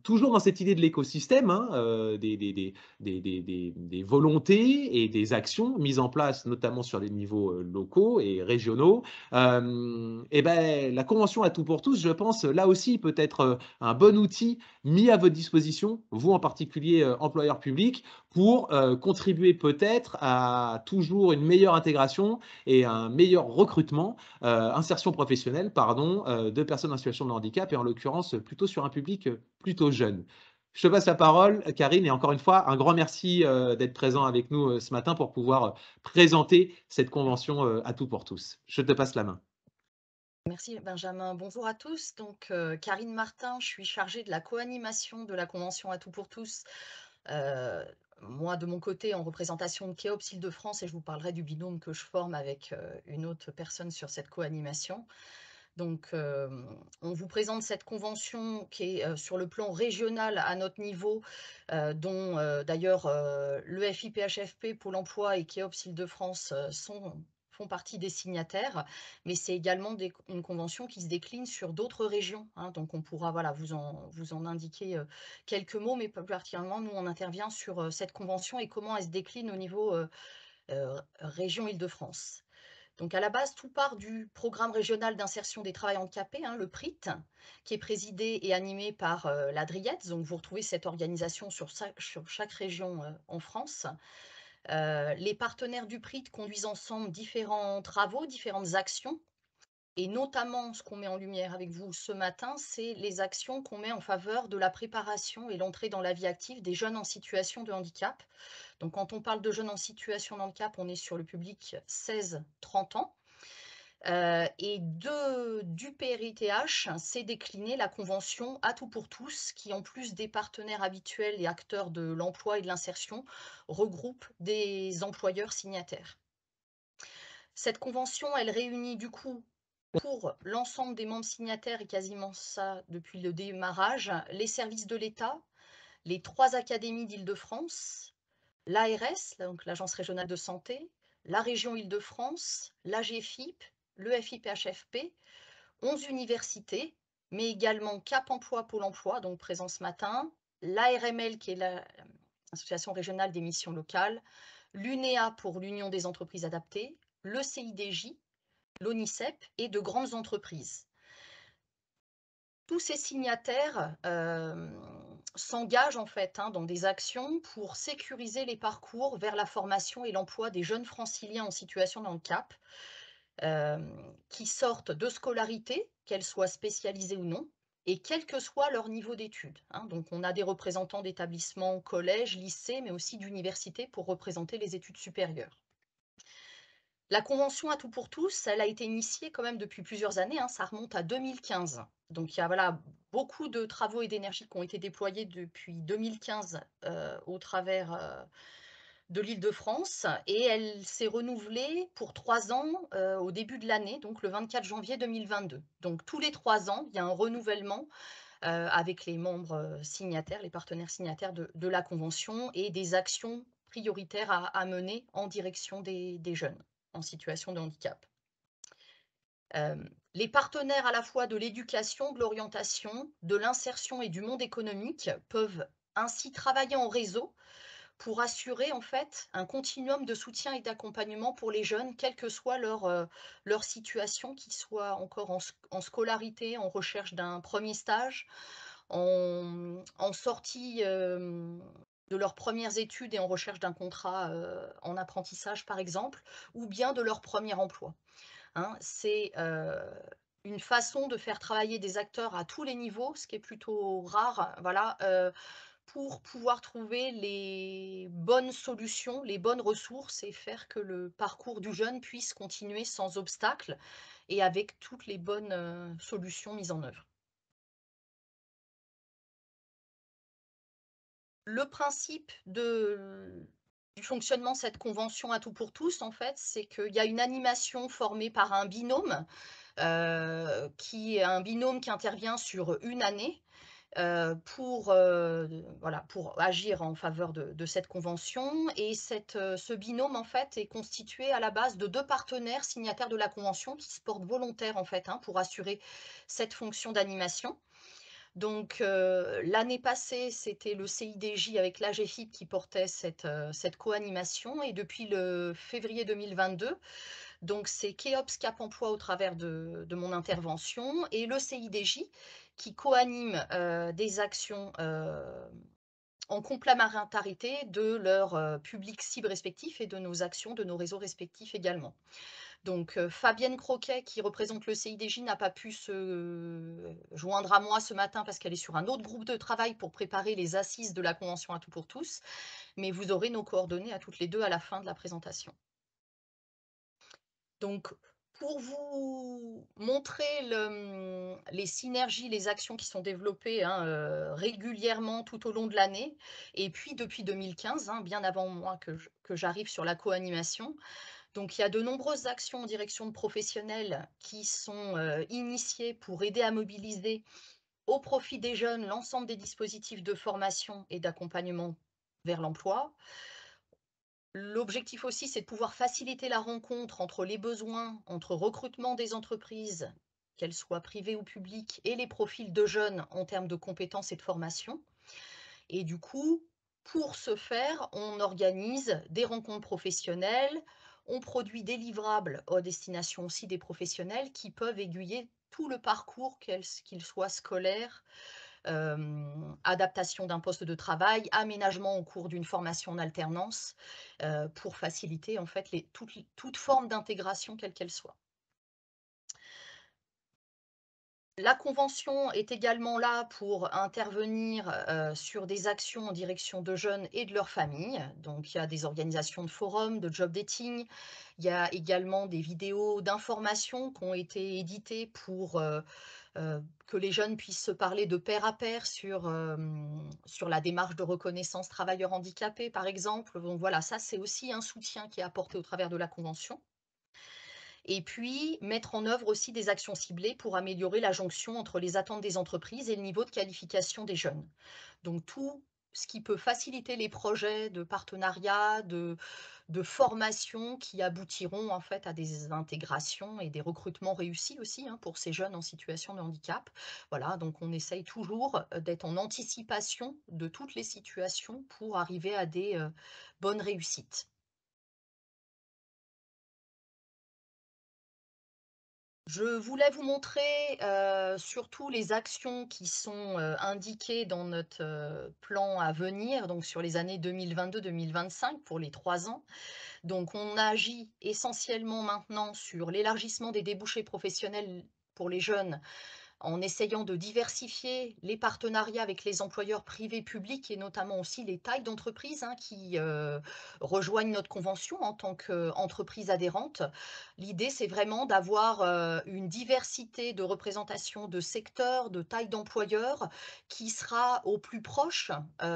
S1: toujours dans cette idée de l'écosystème, hein, des volontés et des actions mises en place, notamment sur des niveaux locaux et régionaux, et ben, la Convention à tout pour tous, je pense, là aussi, peut être un bon outil mis à votre disposition, vous en particulier employeur public, pour contribuer peut-être à toujours une meilleure intégration et un meilleur recrutement, insertion professionnelle, pardon, de personnes en situation de handicap et en l'occurrence plutôt sur un public plutôt jeune. Je te passe la parole, Karine, et encore une fois, un grand merci d'être présent avec nous ce matin pour pouvoir présenter cette convention à tout pour tous. Je te passe la main.
S5: Merci Benjamin. Bonjour à tous. Donc Karine Martin, je suis chargée de la co-animation de la Convention à tout pour tous. Moi, de mon côté, en représentation de Kéops Île-de-France, et je vous parlerai du binôme que je forme avec une autre personne sur cette co-animation. Donc, on vous présente cette convention qui est sur le plan régional à notre niveau, dont d'ailleurs le FIPHFP, Pôle emploi et Kéops Île-de-France font partie des signataires, mais c'est également une convention qui se décline sur d'autres régions, hein, donc on pourra voilà, vous en indiquer quelques mots, mais plus particulièrement, nous, on intervient sur cette convention et comment elle se décline au niveau région Île-de-France. Donc à la base, tout part du programme régional d'insertion des travailleurs handicapés, hein, le PRIT, qui est présidé et animé par la DRIETS. Donc vous retrouvez cette organisation sur chaque région en France. Les partenaires du PRIT conduisent ensemble différents travaux, différentes actions. Et notamment, ce qu'on met en lumière avec vous ce matin, c'est les actions qu'on met en faveur de la préparation et l'entrée dans la vie active des jeunes en situation de handicap. Donc, quand on parle de jeunes en situation de handicap, on est sur le public 16-30 ans. Et du PRITH, c'est décliné la convention à tout pour tous, qui en plus des partenaires habituels et acteurs de l'emploi et de l'insertion, regroupe des employeurs signataires. Cette convention, elle réunit du coup, pour l'ensemble des membres signataires, et quasiment ça depuis le démarrage, les services de l'État, les 3 académies d'Île-de-France, l'ARS, donc l'Agence régionale de santé, la région Île-de-France, l'AGFIP, le FIPHFP, 11 universités, mais également Cap Emploi, Pôle emploi, donc présent ce matin, l'ARML, qui est l'Association régionale des missions locales, l'UNEA pour l'Union des entreprises adaptées, le CIDJ, l'ONICEP et de grandes entreprises. Tous ces signataires s'engagent en fait dans des actions pour sécuriser les parcours vers la formation et l'emploi des jeunes franciliens en situation de handicap qui sortent de scolarité, qu'elles soient spécialisées ou non, et quel que soit leur niveau d'études. Donc on a des représentants d'établissements, collèges, lycées, mais aussi d'universités pour représenter les études supérieures. La convention à tout pour tous, elle a été initiée quand même depuis plusieurs années, ça remonte à 2015. Donc il y a voilà, beaucoup de travaux et d'énergie qui ont été déployés depuis 2015 au travers de l'Île-de-France et elle s'est renouvelée pour 3 ans au début de l'année, donc le 24 janvier 2022. Donc tous les 3 ans, il y a un renouvellement avec les membres signataires, les partenaires signataires de la convention et des actions prioritaires à mener en direction des jeunes en situation de handicap. Les partenaires à la fois de l'éducation, de l'orientation, de l'insertion et du monde économique peuvent ainsi travailler en réseau pour assurer en fait un continuum de soutien et d'accompagnement pour les jeunes, quelle que soit leur situation, qu'ils soient encore en scolarité, en recherche d'un premier stage, en sortie de leurs premières études et en recherche d'un contrat en apprentissage par exemple, ou bien de leur premier emploi. C'est une façon de faire travailler des acteurs à tous les niveaux, ce qui est plutôt rare, voilà, pour pouvoir trouver les bonnes solutions, les bonnes ressources et faire que le parcours du jeune puisse continuer sans obstacle et avec toutes les bonnes solutions mises en œuvre. Le principe du fonctionnement de cette convention à tout pour tous, en fait, c'est qu'il y a une animation formée par un binôme, qui est un binôme qui intervient sur une année voilà, pour agir en faveur de cette convention. Et ce binôme, en fait, est constitué à la base de 2 partenaires signataires de la convention qui se portent volontaires, en fait, hein, pour assurer cette fonction d'animation. Donc, l'année passée, c'était le CIDJ avec l'AGEFIP qui portait cette co-animation, et depuis le février 2022, donc c'est Keops Cap Emploi au travers de mon intervention, et le CIDJ qui co-anime des actions en complémentarité de leur public cible respectif et de nos actions, de nos réseaux respectifs également. Donc, Fabienne Croquet, qui représente le CIDJ, n'a pas pu se joindre à moi ce matin parce qu'elle est sur un autre groupe de travail pour préparer les assises de la Convention à tout pour tous, mais vous aurez nos coordonnées à toutes les deux à la fin de la présentation. Donc, pour vous montrer les synergies, les actions qui sont développées, hein, régulièrement tout au long de l'année, et puis depuis 2015, hein, bien avant moi que j'arrive sur la co-animation. Donc, il y a de nombreuses actions en direction de professionnels qui sont initiées pour aider à mobiliser au profit des jeunes l'ensemble des dispositifs de formation et d'accompagnement vers l'emploi. L'objectif aussi, c'est de pouvoir faciliter la rencontre entre les besoins, entre recrutement des entreprises, qu'elles soient privées ou publiques, et les profils de jeunes en termes de compétences et de formation. Et du coup, pour ce faire, on organise des rencontres professionnelles, on produit des livrables à destination aussi des professionnels qui peuvent aiguiller tout le parcours, qu'il soit scolaire, adaptation d'un poste de travail, aménagement au cours d'une formation en alternance, pour faciliter en fait toute forme d'intégration quelle qu'elle soit. La convention est également là pour intervenir sur des actions en direction de jeunes et de leurs familles. Donc, il y a des organisations de forums, de job dating. Il y a également des vidéos d'information qui ont été éditées pour que les jeunes puissent se parler de pair à pair sur la démarche de reconnaissance travailleurs handicapés, par exemple. Donc voilà, ça c'est aussi un soutien qui est apporté au travers de la convention. Et puis, mettre en œuvre aussi des actions ciblées pour améliorer la jonction entre les attentes des entreprises et le niveau de qualification des jeunes. Donc, tout ce qui peut faciliter les projets de partenariat, de formation qui aboutiront en fait à des intégrations et des recrutements réussis aussi, hein, pour ces jeunes en situation de handicap. Voilà, donc on essaye toujours d'être en anticipation de toutes les situations pour arriver à des bonnes réussites. Je voulais vous montrer surtout les actions qui sont indiquées dans notre plan à venir, donc sur les années 2022-2025 pour les 3 ans. Donc on agit essentiellement maintenant sur l'élargissement des débouchés professionnels pour les jeunes, en essayant de diversifier les partenariats avec les employeurs privés publics et notamment aussi les tailles d'entreprises, hein, qui rejoignent notre convention en tant qu'entreprise adhérente. L'idée, c'est vraiment d'avoir une diversité de représentation de secteurs, de tailles d'employeurs, qui sera au plus proche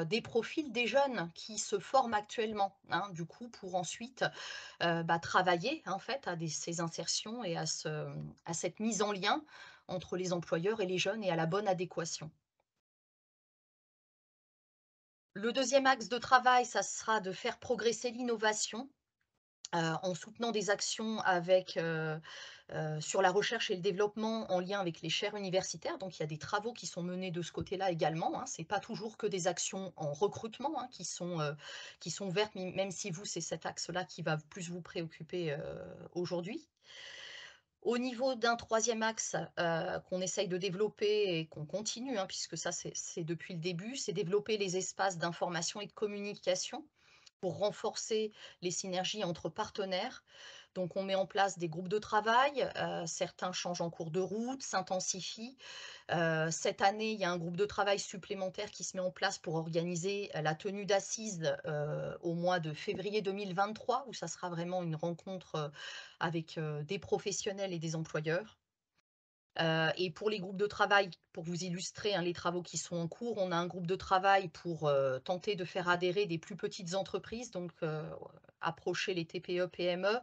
S5: des profils des jeunes qui se forment actuellement, hein, du coup, pour ensuite travailler en fait à ces insertions et à cette mise en lien entre les employeurs et les jeunes et à la bonne adéquation. Le deuxième axe de travail, ça sera de faire progresser l'innovation en soutenant des actions sur la recherche et le développement en lien avec les chaires universitaires. Donc, il y a des travaux qui sont menés de ce côté-là également, hein. Ce n'est pas toujours que des actions en recrutement, hein, qui sont ouvertes, même si vous, c'est cet axe-là qui va plus vous préoccuper aujourd'hui. Au niveau d'un troisième axe qu'on essaye de développer et qu'on continue, hein, puisque ça c'est depuis le début, c'est développer les espaces d'information et de communication pour renforcer les synergies entre partenaires. Donc on met en place des groupes de travail, certains changent en cours de route, s'intensifient. Cette année, il y a un groupe de travail supplémentaire qui se met en place pour organiser la tenue d'assises au mois de février 2023, où ça sera vraiment une rencontre avec des professionnels et des employeurs. Et pour les groupes de travail, pour vous illustrer les travaux qui sont en cours, on a un groupe de travail pour tenter de faire adhérer des plus petites entreprises, donc approcher les TPE, PME.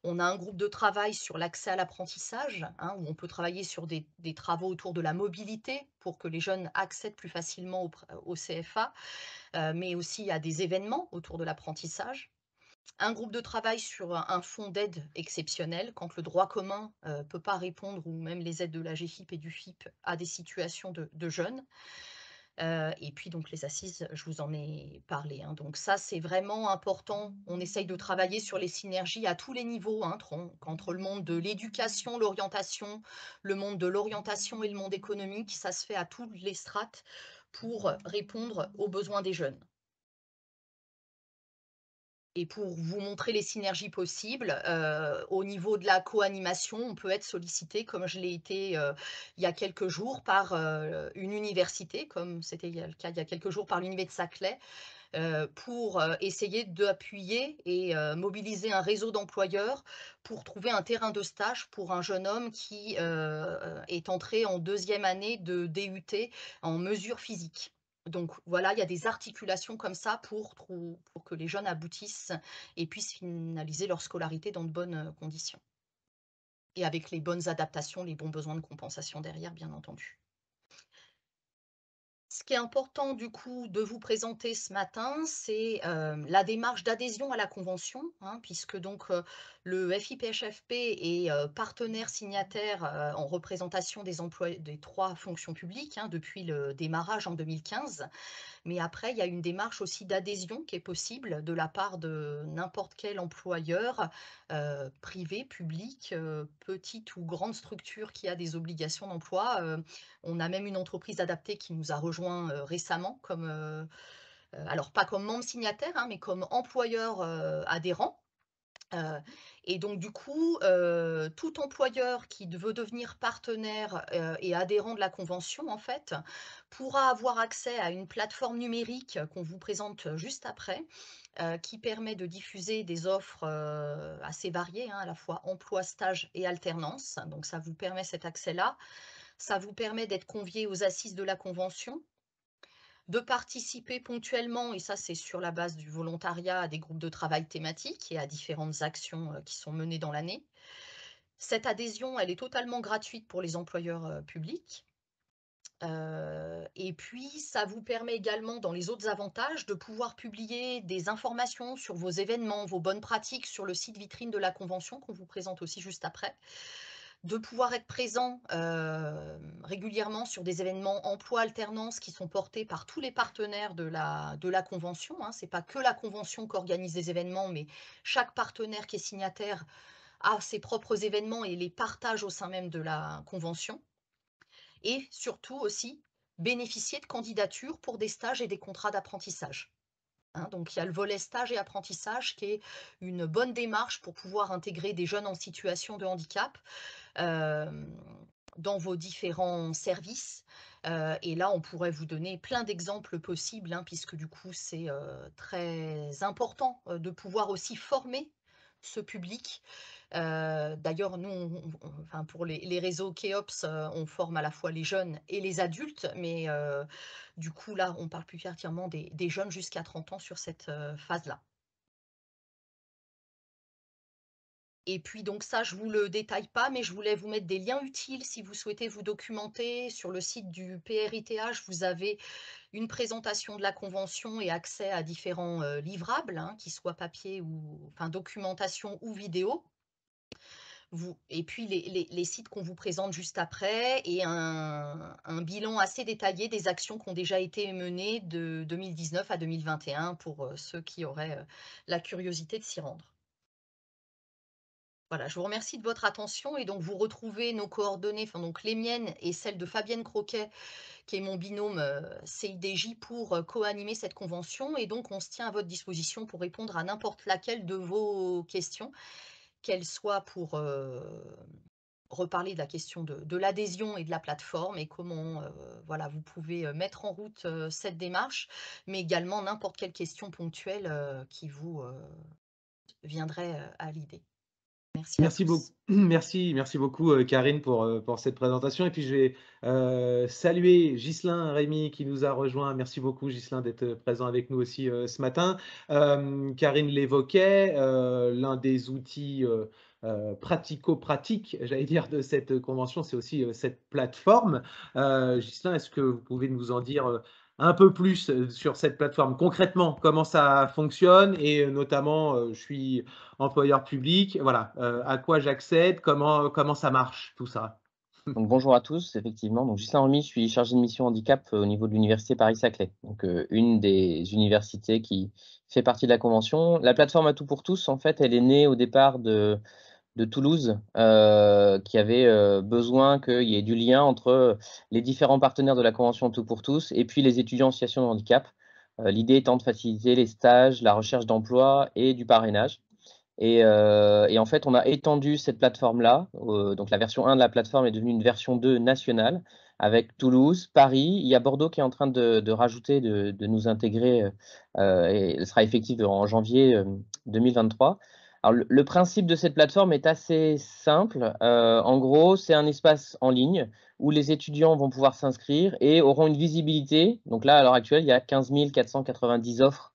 S5: On a un groupe de travail sur l'accès à l'apprentissage, où on peut travailler sur des travaux autour de la mobilité pour que les jeunes accèdent plus facilement au CFA, mais aussi à des événements autour de l'apprentissage. Un groupe de travail sur un fonds d'aide exceptionnel quand le droit commun ne peut pas répondre, ou même les aides de la GFIP et du FIP, à des situations de jeunes. Et puis donc les assises, je vous en ai parlé. Donc ça, c'est vraiment important. On essaye de travailler sur les synergies à tous les niveaux, entre le monde de l'éducation, l'orientation, le monde de l'orientation et le monde économique. Ça se fait à toutes les strates pour répondre aux besoins des jeunes. Et pour vous montrer les synergies possibles, au niveau de la co-animation, on peut être sollicité, comme je l'ai été il y a quelques jours, par une université, comme c'était le cas il y a quelques jours par l'Université de Saclay, pour essayer d'appuyer et mobiliser un réseau d'employeurs pour trouver un terrain de stage pour un jeune homme qui est entré en 2e année de DUT en mesures physiques. Donc voilà, il y a des articulations comme ça pour que les jeunes aboutissent et puissent finaliser leur scolarité dans de bonnes conditions. Et avec les bonnes adaptations, les bons besoins de compensation derrière, bien entendu. Ce qui est important du coup de vous présenter ce matin, c'est la démarche d'adhésion à la convention, puisque donc le FIPHFP est partenaire signataire en représentation des employés des 3 fonctions publiques depuis le démarrage en 2015. Mais après, il y a une démarche aussi d'adhésion qui est possible de la part de n'importe quel employeur, privé, public, petite ou grande structure qui a des obligations d'emploi. On a même une entreprise adaptée qui nous a rejoint récemment, alors pas comme membre signataire, mais comme employeur adhérent. Et donc du coup, tout employeur qui veut devenir partenaire et adhérent de la convention, en fait, pourra avoir accès à une plateforme numérique qu'on vous présente juste après, qui permet de diffuser des offres assez variées, à la fois emploi, stage et alternance. Donc ça vous permet cet accès-là. Ça vous permet d'être convié aux assises de la convention, de participer ponctuellement, et ça c'est sur la base du volontariat, à des groupes de travail thématiques et à différentes actions qui sont menées dans l'année. Cette adhésion, elle est totalement gratuite pour les employeurs publics. Et puis, ça vous permet également, dans les autres avantages, de pouvoir publier des informations sur vos événements, vos bonnes pratiques sur le site vitrine de la convention qu'on vous présente aussi juste après. De pouvoir être présent régulièrement sur des événements emploi alternance qui sont portés par tous les partenaires de la convention. Ce n'est pas que la convention qui organise des événements, mais chaque partenaire qui est signataire a ses propres événements et les partage au sein même de la convention. Et surtout aussi, bénéficier de candidatures pour des stages et des contrats d'apprentissage. Donc il y a le volet stage et apprentissage qui est une bonne démarche pour pouvoir intégrer des jeunes en situation de handicap dans vos différents services. Et là, on pourrait vous donner plein d'exemples possibles, puisque du coup, c'est très important de pouvoir aussi former ce public. D'ailleurs, nous, pour les réseaux Keops, on forme à la fois les jeunes et les adultes, mais du coup, là, on parle plus particulièrement des jeunes jusqu'à 30 ans sur cette phase-là. Et puis donc ça, je ne vous le détaille pas, mais je voulais vous mettre des liens utiles si vous souhaitez vous documenter. Sur le site du PRITH, vous avez une présentation de la convention et accès à différents livrables, qu'ils soient papier ou documentation ou vidéo. Et puis les sites qu'on vous présente juste après et un bilan assez détaillé des actions qui ont déjà été menées de 2019 à 2021 pour ceux qui auraient la curiosité de s'y rendre. Voilà, je vous remercie de votre attention et donc vous retrouvez nos coordonnées, donc les miennes et celles de Fabienne Croquet, qui est mon binôme CIDJ, pour co-animer cette convention, et donc on se tient à votre disposition pour répondre à n'importe laquelle de vos questions, qu'elles soient pour reparler de la question de l'adhésion et de la plateforme et comment voilà, vous pouvez mettre en route cette démarche, mais également n'importe quelle question ponctuelle qui vous viendrait à l'idée. Merci. Merci à
S1: Merci beaucoup,
S5: tous.
S1: merci beaucoup Karine pour cette présentation. Et puis je vais saluer Ghislain Rémy qui nous a rejoint. Merci beaucoup Ghislain d'être présent avec nous aussi ce matin. Karine l'évoquait, l'un des outils pratico-pratiques, j'allais dire, de cette convention, c'est aussi cette plateforme. Ghislain, est-ce que vous pouvez nous en dire un peu plus sur cette plateforme concrètement, comment ça fonctionne et notamment, je suis employeur public, voilà, à quoi j'accède, comment ça marche, tout ça.
S6: Donc, bonjour à tous, effectivement. Donc, Ghislain Remy, je suis chargé de mission handicap au niveau de l'université Paris-Saclay, donc une des universités qui fait partie de la convention. La plateforme À tout pour tous, en fait, elle est née au départ de Toulouse, qui avait besoin qu'il y ait du lien entre les différents partenaires de la convention À tout pour tous et puis les étudiants en situation de handicap. L'idée étant de faciliter les stages, la recherche d'emploi et du parrainage. Et en fait, on a étendu cette plateforme-là. Donc, la version 1 de la plateforme est devenue une version 2 nationale avec Toulouse, Paris. Il y a Bordeaux qui est en train de rajouter, de nous intégrer. Et elle sera effective en janvier 2023. Alors, le principe de cette plateforme est assez simple. En gros, c'est un espace en ligne où les étudiants vont pouvoir s'inscrire et auront une visibilité. Donc là, à l'heure actuelle, il y a 15 490 offres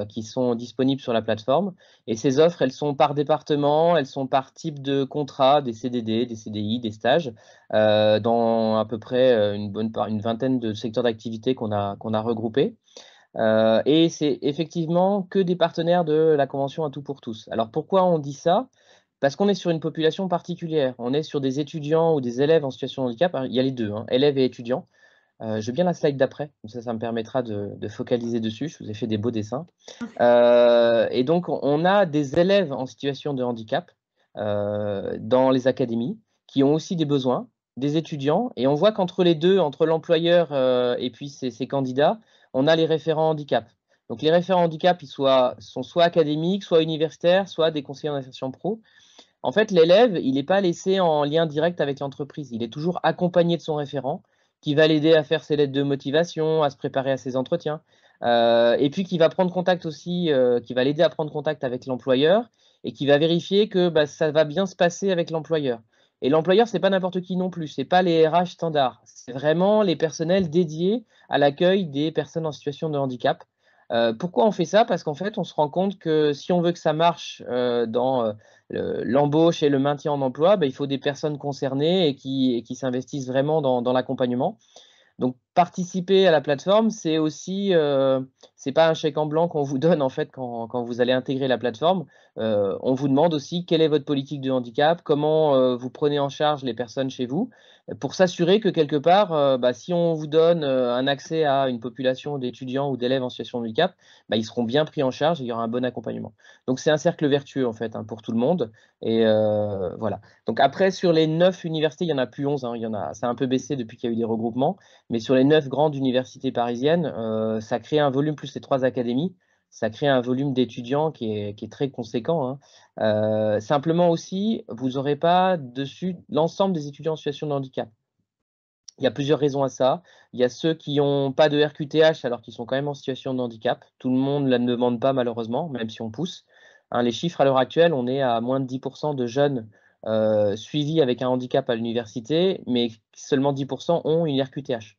S6: qui sont disponibles sur la plateforme. Et ces offres, elles sont par département, elles sont par type de contrat, des CDD, des CDI, des stages, dans à peu près une vingtaine de secteurs d'activité qu'on a regroupés. Et c'est effectivement que des partenaires de la Convention À tout pour tous. Alors pourquoi on dit ça? Parce qu'on est sur une population particulière. On est sur des étudiants ou des élèves en situation de handicap. Il y a les deux, hein, élèves et étudiants. Je veux bien la slide d'après, comme ça me permettra de focaliser dessus. Je vous ai fait des beaux dessins. Et donc, on a des élèves en situation de handicap dans les académies qui ont aussi des besoins, des étudiants. Et on voit qu'entre les deux, entre l'employeur et puis ces candidats, on a les référents handicap. Donc, les référents handicap, ils sont soit académiques, soit universitaires, soit des conseillers en insertion pro. En fait, l'élève, il n'est pas laissé en lien direct avec l'entreprise. Il est toujours accompagné de son référent qui va l'aider à faire ses lettres de motivation, à se préparer à ses entretiens. Et puis qui va prendre contact aussi, qui va l'aider à prendre contact avec l'employeur et qui va vérifier que ça va bien se passer avec l'employeur. Et l'employeur, c'est pas n'importe qui non plus, c'est pas les RH standards, c'est vraiment les personnels dédiés à l'accueil des personnes en situation de handicap. Pourquoi on fait ça? Parce qu'en fait, on se rend compte que si on veut que ça marche dans l'embauche et le maintien en emploi, il faut des personnes concernées et qui s'investissent vraiment dans l'accompagnement. Donc, participer à la plateforme, c'est aussi, c'est pas un chèque en blanc qu'on vous donne en fait quand vous allez intégrer la plateforme. On vous demande aussi quelle est votre politique de handicap, comment vous prenez en charge les personnes chez vous, pour s'assurer que quelque part, si on vous donne un accès à une population d'étudiants ou d'élèves en situation de handicap, ils seront bien pris en charge et il y aura un bon accompagnement. Donc, c'est un cercle vertueux en fait pour tout le monde. Et voilà. Donc après, sur les 9 universités, il n'y en a plus 11, hein, ça a un peu baissé depuis qu'il y a eu des regroupements. Mais sur les 9 grandes universités parisiennes, ça crée un volume, plus les 3 académies, ça crée un volume d'étudiants qui est très conséquent, hein. Simplement aussi, vous n'aurez pas dessus l'ensemble des étudiants en situation de handicap. Il y a plusieurs raisons à ça. Il y a ceux qui n'ont pas de RQTH alors qu'ils sont quand même en situation de handicap. Tout le monde ne la demande pas malheureusement, même si on pousse. Hein, les chiffres à l'heure actuelle, on est à moins de 10% de jeunes suivis avec un handicap à l'université, mais seulement 10% ont une RQTH.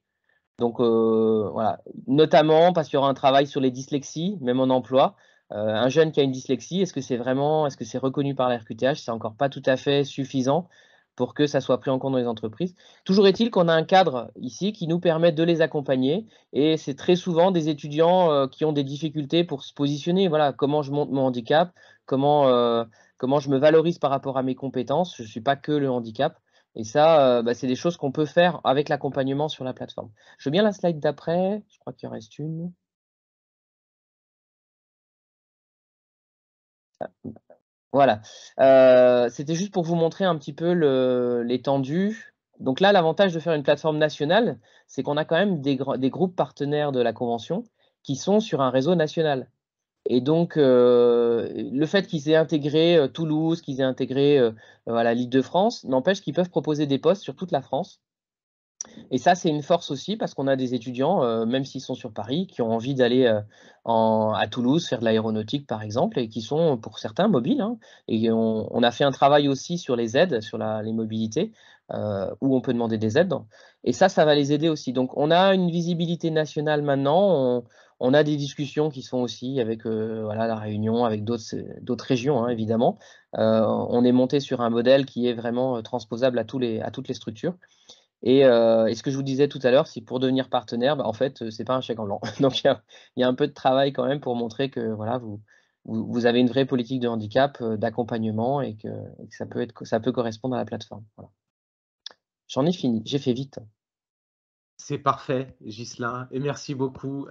S6: Donc voilà, notamment parce qu'il y aura un travail sur les dyslexies, même en emploi. Un jeune qui a une dyslexie, est-ce que c'est reconnu par la RQTH? C'est encore pas tout à fait suffisant pour que ça soit pris en compte dans les entreprises. Toujours est-il qu'on a un cadre ici qui nous permet de les accompagner et c'est très souvent des étudiants qui ont des difficultés pour se positionner. Voilà, comment je monte mon handicap, comment je me valorise par rapport à mes compétences. Je ne suis pas que le handicap. Et ça, c'est des choses qu'on peut faire avec l'accompagnement sur la plateforme. Je veux bien la slide d'après. Je crois qu'il en reste une. Voilà. C'était juste pour vous montrer un petit peu l'étendue. Donc là, l'avantage de faire une plateforme nationale, c'est qu'on a quand même des groupes partenaires de la Convention qui sont sur un réseau national. Et donc, le fait qu'ils aient intégré Toulouse, qu'ils aient intégré l'Île-de-France, n'empêche qu'ils peuvent proposer des postes sur toute la France. Et ça, c'est une force aussi parce qu'on a des étudiants, même s'ils sont sur Paris, qui ont envie d'aller à Toulouse faire de l'aéronautique, par exemple, et qui sont, pour certains, mobiles, hein. Et on a fait un travail aussi sur les aides, sur les mobilités, où on peut demander des aides. Et ça va les aider aussi. Donc, on a une visibilité nationale maintenant. On a des discussions qui se font aussi avec voilà, la Réunion, avec d'autres régions, hein, évidemment. On est monté sur un modèle qui est vraiment transposable à toutes les structures. Et ce que je vous disais tout à l'heure, c'est pour devenir partenaire, bah, en fait, c'est pas un chèque en blanc. Donc il y a un peu de travail quand même pour montrer que voilà, vous avez une vraie politique de handicap, d'accompagnement et que ça peut correspondre à la plateforme. Voilà. J'en ai fini, j'ai fait vite.
S1: C'est parfait, Ghislain, et merci beaucoup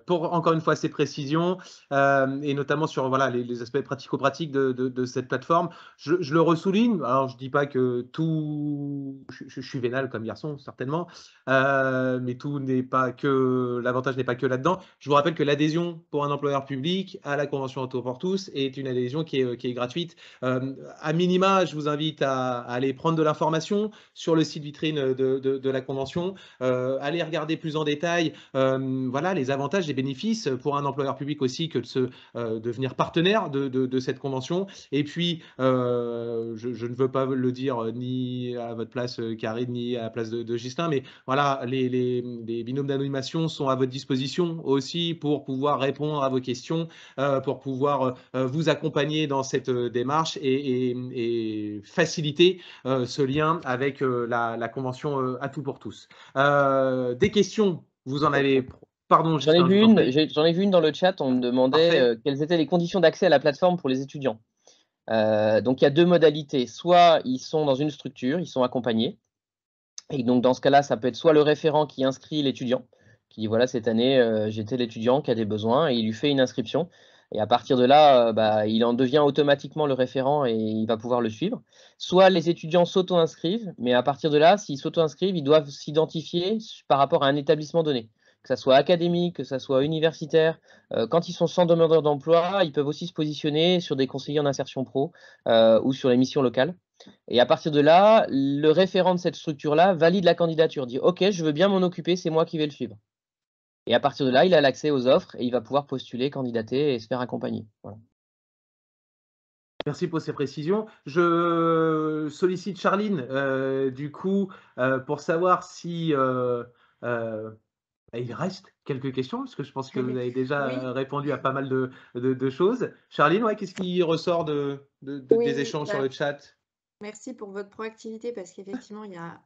S1: pour encore une fois ces précisions et notamment sur voilà, les aspects pratico-pratiques de cette plateforme. Je le ressouligne, alors je ne dis pas que tout, je suis vénal comme garçon certainement, mais tout n'est pas que, l'avantage n'est pas que là-dedans. Je vous rappelle que l'adhésion pour un employeur public à la Convention Auto pour tous est une adhésion qui est gratuite. À minima, je vous invite à aller prendre de l'information sur le site vitrine de la Convention. Aller regarder plus en détail voilà, les avantages et bénéfices pour un employeur public aussi que de devenir partenaire de cette convention. Et puis, je ne veux pas le dire ni à votre place, Karine, ni à la place de Ghislain, mais voilà, les binômes d'animation sont à votre disposition aussi pour pouvoir répondre à vos questions, pour pouvoir vous accompagner dans cette démarche et faciliter ce lien avec la convention à tout pour tous. Des questions, vous en avez. Pardon,
S6: J'en ai
S1: Ghislain, je
S6: vu
S1: vous en
S6: une,
S1: prie.
S6: j'en ai vu une dans le chat, on me demandait
S1: Parfait.
S6: quelles étaient les conditions d'accès à la plateforme pour les étudiants. Donc il y a deux modalités, soit ils sont dans une structure, ils sont accompagnés, et donc dans ce cas-là, ça peut être soit le référent qui inscrit l'étudiant, qui dit voilà, cette année, j'étais l'étudiant qui a des besoins, et il lui fait une inscription. Et à partir de là, bah, il en devient automatiquement le référent et il va pouvoir le suivre. Soit les étudiants s'auto-inscrivent, mais à partir de là, s'ils s'auto-inscrivent, ils doivent s'identifier par rapport à un établissement donné, que ça soit académique, que ça soit universitaire. Quand ils sont sans demandeur d'emploi, ils peuvent aussi se positionner sur des conseillers en insertion pro ou sur les missions locales. Et à partir de là, le référent de cette structure-là valide la candidature, dit OK, je veux bien m'en occuper, c'est moi qui vais le suivre. Et à partir de là, il a l'accès aux offres et il va pouvoir postuler, candidater et se faire accompagner. Voilà.
S1: Merci pour ces précisions. Je sollicite Charline, du coup, pour savoir si il reste quelques questions, parce que je pense que vous avez déjà
S4: Oui.
S1: répondu à pas mal de choses. Charline, ouais, qu'est-ce qui ressort des échanges sur le chat?
S4: Merci pour votre proactivité parce qu'effectivement, il y a un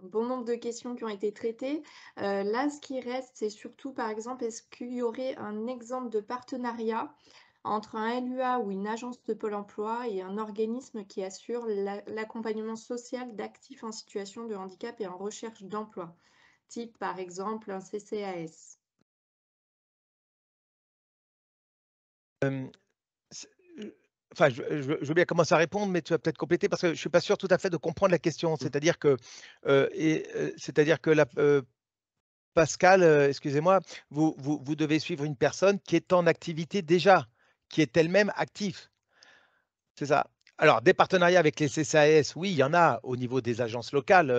S4: bon nombre de questions qui ont été traitées. Là, ce qui reste, c'est surtout, par exemple, est-ce qu'il y aurait un exemple de partenariat entre un LUA ou une agence de Pôle emploi et un organisme qui assure l'accompagnement social d'actifs en situation de handicap et en recherche d'emploi, type par exemple un CCAS?
S2: Enfin, je veux bien commencer à répondre, mais tu vas peut-être compléter parce que je ne suis pas sûr tout à fait de comprendre la question. C'est-à-dire que, Pascal, excusez-moi, vous devez suivre une personne qui est en activité déjà, qui est elle-même active. C'est ça. Alors, des partenariats avec les CCAS, oui, il y en a au niveau des agences locales,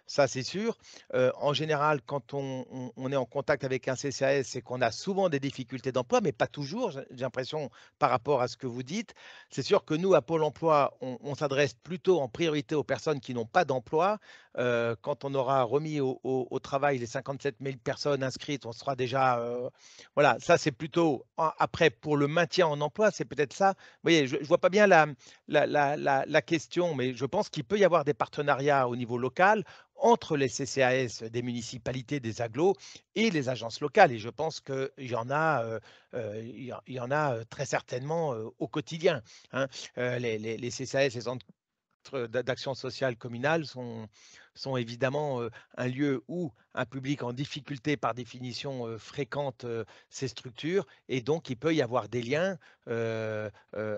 S2: ça c'est sûr. En général, quand on est en contact avec un CCAS, c'est qu'on a souvent des difficultés d'emploi, mais pas toujours, j'ai l'impression, par rapport à ce que vous dites. C'est sûr que nous, à Pôle emploi, on s'adresse plutôt en priorité aux personnes qui n'ont pas d'emploi. Quand on aura remis au travail les 57 000 personnes inscrites, on sera déjà… voilà, ça c'est plutôt… Après, pour le maintien en emploi, c'est peut-être ça. Vous voyez, je ne vois pas bien la question, mais je pense qu'il peut y avoir des partenariats au niveau local entre les CCAS des municipalités, des agglos et les agences locales. Et je pense qu'il y en a, il y en a très certainement au quotidien, hein. Les CCAS, les centres d'action sociale communale sont évidemment un lieu où un public en difficulté par définition fréquente ces structures et donc il peut y avoir des liens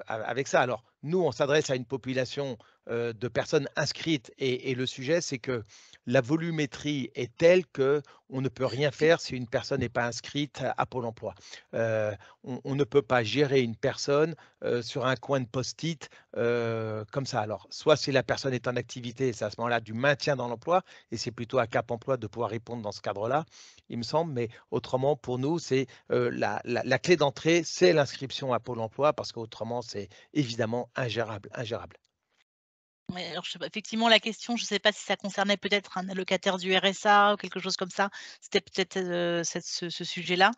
S2: avec ça. Alors nous, on s'adresse à une population de personnes inscrites et le sujet, c'est que la volumétrie est telle qu'on ne peut rien faire si une personne n'est pas inscrite à Pôle emploi. On ne peut pas gérer une personne sur un coin de post-it comme ça. Alors, soit si la personne est en activité, c'est à ce moment-là du maintien dans dans l'emploi, et c'est plutôt à Cap Emploi de pouvoir répondre dans ce cadre-là, il me semble. Mais autrement, pour nous, c'est la clé d'entrée, c'est l'inscription à Pôle emploi, parce qu'autrement, c'est évidemment ingérable.
S3: Ouais, alors je sais pas, effectivement, la question, je ne sais pas si ça concernait peut-être un allocataire du RSA ou quelque chose comme ça. C'était peut-être, ce sujet-là.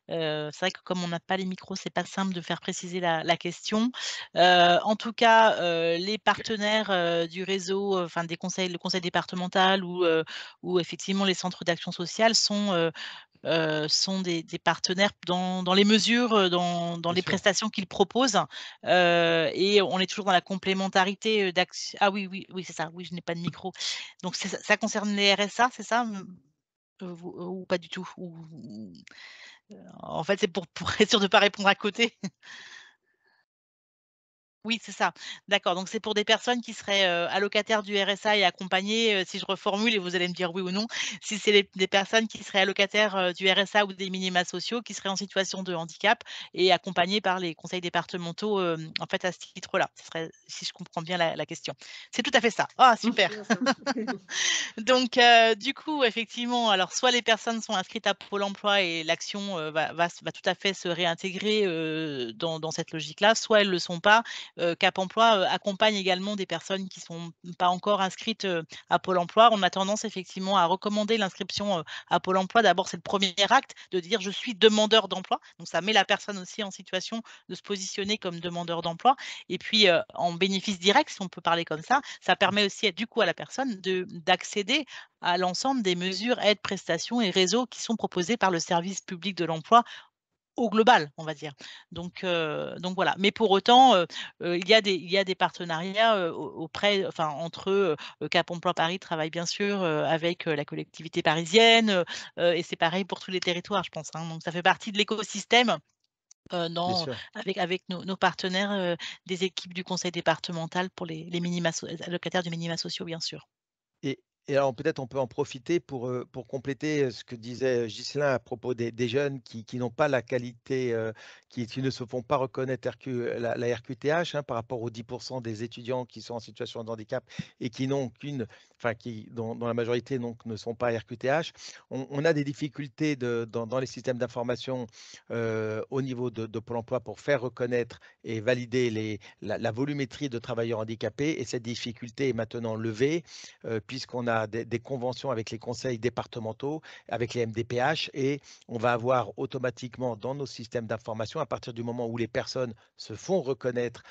S3: C'est vrai que comme on n'a pas les micros, c'est pas simple de faire préciser la question. En tout cas, les partenaires, du réseau, enfin le conseil départemental ou effectivement les centres d'action sociale sont des partenaires dans les mesures, dans
S2: Bien
S3: les
S2: sûr.
S3: prestations qu'ils proposent, et on est toujours dans la complémentarité, ah oui, oui, oui, c'est ça, oui, je n'ai pas de micro. Donc c'est ça concerne les RSA, c'est ça? Vous ou pas du tout? En fait, c'est pour être sûr de ne pas répondre à côté. Oui, c'est ça. D'accord, donc c'est pour des personnes qui seraient, allocataires du RSA et accompagnées, si je reformule et vous allez me dire oui ou non. Si c'est des personnes qui seraient allocataires, du RSA ou des minima sociaux, qui seraient en situation de handicap et accompagnées par les conseils départementaux, en fait, à ce titre-là. Ce serait si je comprends bien la question. C'est tout à fait ça. Ah super!
S4: Bien ça.
S3: Donc, du coup, effectivement, alors soit les personnes sont inscrites à Pôle emploi et l'action, va tout à fait se réintégrer, dans cette logique-là, soit elles ne le sont pas. Cap emploi, accompagne également des personnes qui sont pas encore inscrites, à Pôle emploi. On a tendance effectivement à recommander l'inscription, à Pôle emploi. D'abord, c'est le premier acte de dire: «Je suis demandeur d'emploi», donc ça met la personne aussi en situation de se positionner comme demandeur d'emploi et puis, en bénéfice direct, si on peut parler comme ça permet aussi du coup à la personne d'accéder à l'ensemble des mesures, aides, prestations et réseaux qui sont proposés par le service public de l'emploi au global, on va dire. Donc voilà. Mais pour autant, il y a des partenariats, auprès enfin entre Cap Emploi Paris travaille bien sûr, avec, la collectivité parisienne, et c'est pareil pour tous les territoires, je pense, hein. Donc ça fait partie de l'écosystème,
S2: Bien
S3: dans
S2: sûr.
S3: avec nos partenaires, des équipes du conseil départemental pour les minima allocataires du minima sociaux, bien sûr.
S2: Et et alors peut-être on peut en profiter pour compléter, ce que disait Ghislain à propos des jeunes qui n'ont pas la qualité, qui ne se font pas reconnaître la RQTH, hein, par rapport aux 10 des étudiants qui sont en situation de handicap et qui n'ont qu'une enfin qui dont la majorité donc ne sont pas RQTH. On a des difficultés dans les systèmes d'information, au niveau de Pôle emploi pour faire reconnaître et valider la volumétrie de travailleurs handicapés, et cette difficulté est maintenant levée, puisqu'on a des conventions avec les conseils départementaux, avec les MDPH, et on va avoir automatiquement dans nos systèmes d'information, à partir du moment où les personnes se font reconnaître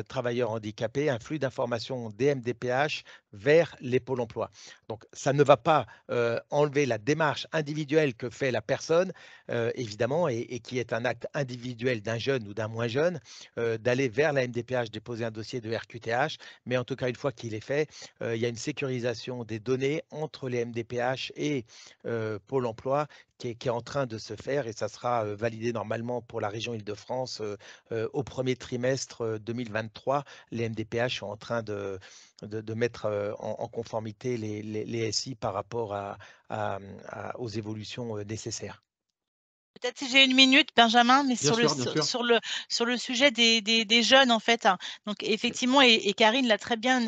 S2: travailleurs handicapés, un flux d'informations des MDPH vers les pôles emploi. Donc ça ne va pas enlever la démarche individuelle que fait la personne, évidemment, et qui est un acte individuel d'un jeune ou d'un moins jeune, d'aller vers la MDPH déposer un dossier de RQTH, mais en tout cas, une fois qu'il est fait, il y a une sécurisation des données entre les MDPH et Pôle emploi qui est en train de se faire, et ça sera validé normalement pour la région Île-de-France au premier trimestre 2023. Les MDPH sont en train de mettre en conformité les SI par rapport aux évolutions nécessaires.
S3: Peut-être si j'ai une minute, Benjamin, mais
S1: Bien sûr, bien sûr.
S3: sur le sujet des jeunes, en fait, hein. Donc effectivement et Karine l'a très bien,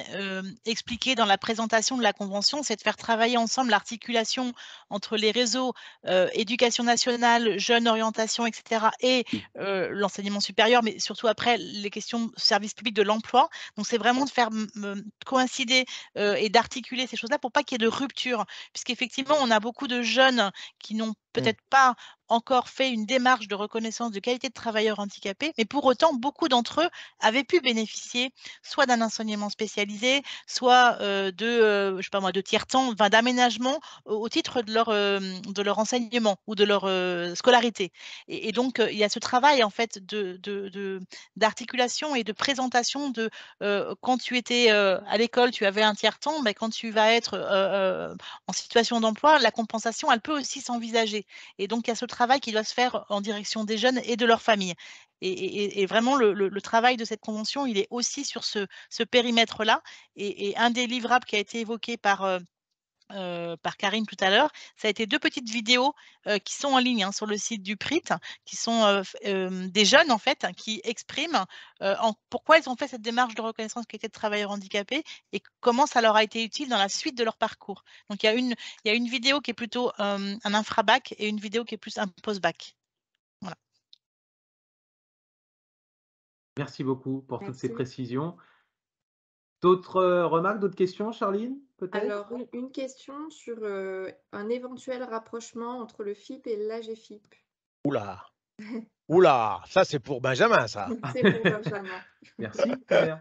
S3: expliqué dans la présentation de la convention, c'est de faire travailler ensemble l'articulation entre les réseaux, éducation nationale, jeunes, orientation et cetera et l'enseignement supérieur, mais surtout après les questions service public de l'emploi. Donc c'est vraiment de faire coïncider, et d'articuler ces choses-là pour pas qu'il y ait de rupture. Puisqu'effectivement, on a beaucoup de jeunes qui n'ont
S6: Mmh.
S3: peut-être pas encore fait une démarche de reconnaissance de qualité de travailleurs handicapés, mais pour autant, beaucoup d'entre eux avaient pu bénéficier soit d'un enseignement spécialisé, soit, je sais pas moi, de tiers-temps, enfin d'aménagement au titre de leur enseignement ou de leur, scolarité et donc, il y a ce travail en fait d'articulation et de présentation quand tu étais, à l'école, tu avais un tiers-temps, mais quand tu vas être, en situation d'emploi, la compensation, elle peut aussi s'envisager et donc il y a ce travail qui doit se faire en direction des jeunes et de leurs familles et vraiment le travail de cette convention, il est aussi sur ce périmètre-là et un des livrables qui a été évoqué par, par Karine tout à l'heure, ça a été 2 petites vidéos, qui sont en ligne, hein, sur le site du PRIT, qui sont, des jeunes en fait, qui expriment, pourquoi ils ont fait cette démarche de reconnaissance qualité de travailleur handicapé et comment ça leur a été utile dans la suite de leur parcours. Donc il y a une vidéo qui est plutôt, un infra-bac et une vidéo qui est plus un post-bac. Voilà.
S1: Merci beaucoup pour toutes ces
S4: Merci.
S1: précisions. D'autres remarques, d'autres questions, Charline, peut-être?
S4: Alors, une question sur un éventuel rapprochement entre le FIP et l'AGFIP.
S2: Oula, oula, ça c'est pour Benjamin, ça.
S4: C'est pour Benjamin.
S1: Merci, Claire.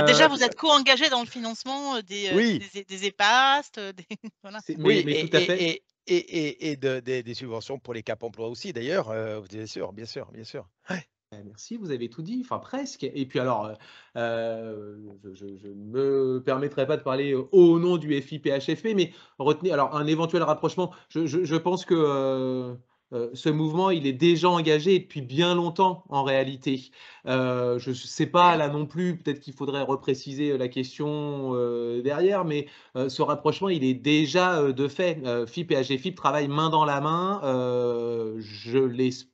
S3: Déjà, vous êtes co-engagé dans le financement
S2: Oui,
S3: des EHPAST, voilà.
S2: oui,
S1: Mais tout à fait.
S2: et des subventions pour les Cap Emploi aussi, d'ailleurs, bien sûr, bien sûr, bien sûr. Ouais.
S1: Merci, vous avez tout dit, enfin presque. Et puis alors, je ne me permettrai pas de parler au nom du FIPHFP, mais retenez alors un éventuel rapprochement. Je pense que ce mouvement, il est déjà engagé depuis bien longtemps en réalité. Je ne sais pas là non plus, peut-être qu'il faudrait repréciser la question derrière, mais ce rapprochement, il est déjà de fait. FIP et AGFIP travaillent main dans la main, je l'espère,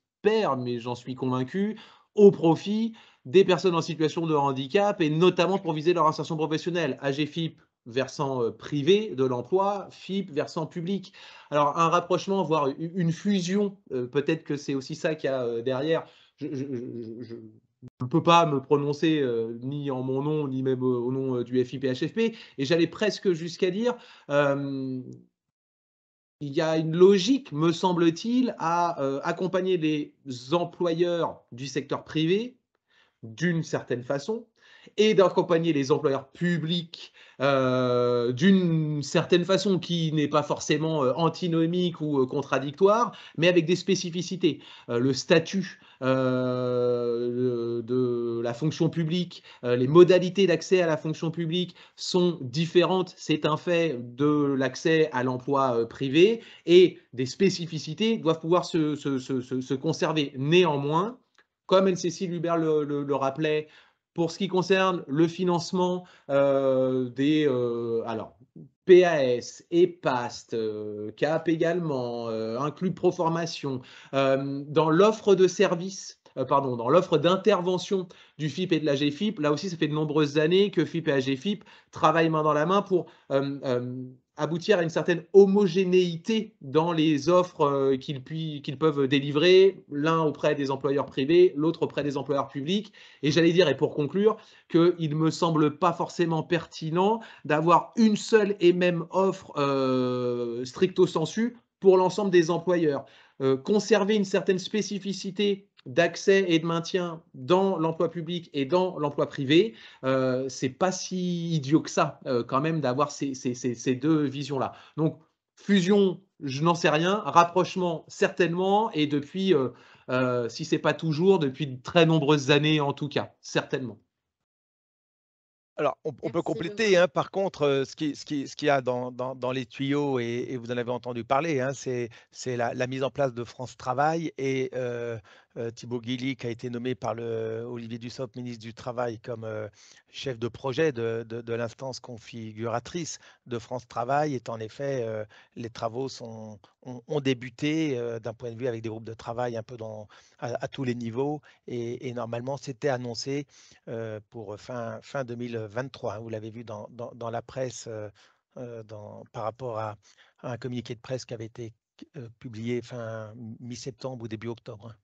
S1: mais j'en suis convaincu, au profit des personnes en situation de handicap et notamment pour viser leur insertion professionnelle. AGFIP, versant privé de l'emploi, FIP, versant public. Alors un rapprochement, voire une fusion, peut-être que c'est aussi ça qu'il y a derrière. Je ne peux pas me prononcer ni en mon nom, ni même au nom du FIPHFP. Et j'allais presque jusqu'à dire, il y a une logique, me semble-t-il, à accompagner les employeurs du secteur privé d'une certaine façon et d'accompagner les employeurs publics d'une certaine façon qui n'est pas forcément antinomique ou contradictoire, mais avec des spécificités. Le statut de la fonction publique, les modalités d'accès à la fonction publique sont différentes, c'est un fait, de l'accès à l'emploi privé, et des spécificités doivent pouvoir se conserver. Néanmoins, comme Anne-Cécile Hubert le rappelait, pour ce qui concerne le financement des PAS, EPAST, CAP également, inclus Proformation, dans l'offre de services, dans l'offre d'intervention du FIP et de l'AGFIP, là aussi, ça fait de nombreuses années que FIP et AGFIP travaillent main dans la main pour aboutir à une certaine homogénéité dans les offres qu'ils peuvent délivrer, l'un auprès des employeurs privés, l'autre auprès des employeurs publics. Et j'allais dire, et pour conclure, qu'il ne me semble pas forcément pertinent d'avoir une seule et même offre stricto sensu pour l'ensemble des employeurs. Conserver une certaine spécificité d'accès et de maintien dans l'emploi public et dans l'emploi privé, c'est pas si idiot que ça quand même d'avoir ces deux visions-là. Donc fusion, je n'en sais rien, rapprochement certainement, et depuis, si c'est pas toujours, depuis de très nombreuses années en tout cas, certainement.
S2: Alors, on peut
S4: Merci
S2: compléter, hein, par contre, ce qu'il y a dans les tuyaux, et vous en avez entendu parler, hein, c'est la mise en place de France Travail, et Thibaut Guilly, qui a été nommé par Olivier Dussopt, ministre du Travail, comme chef de projet de l'instance configuratrice de France Travail. Et en effet, les travaux ont débuté d'un point de vue avec des groupes de travail un peu à tous les niveaux, et normalement, c'était annoncé pour fin 2023. Hein, vous l'avez vu dans la presse par rapport à un communiqué de presse qui avait été publié fin mi-septembre ou début octobre.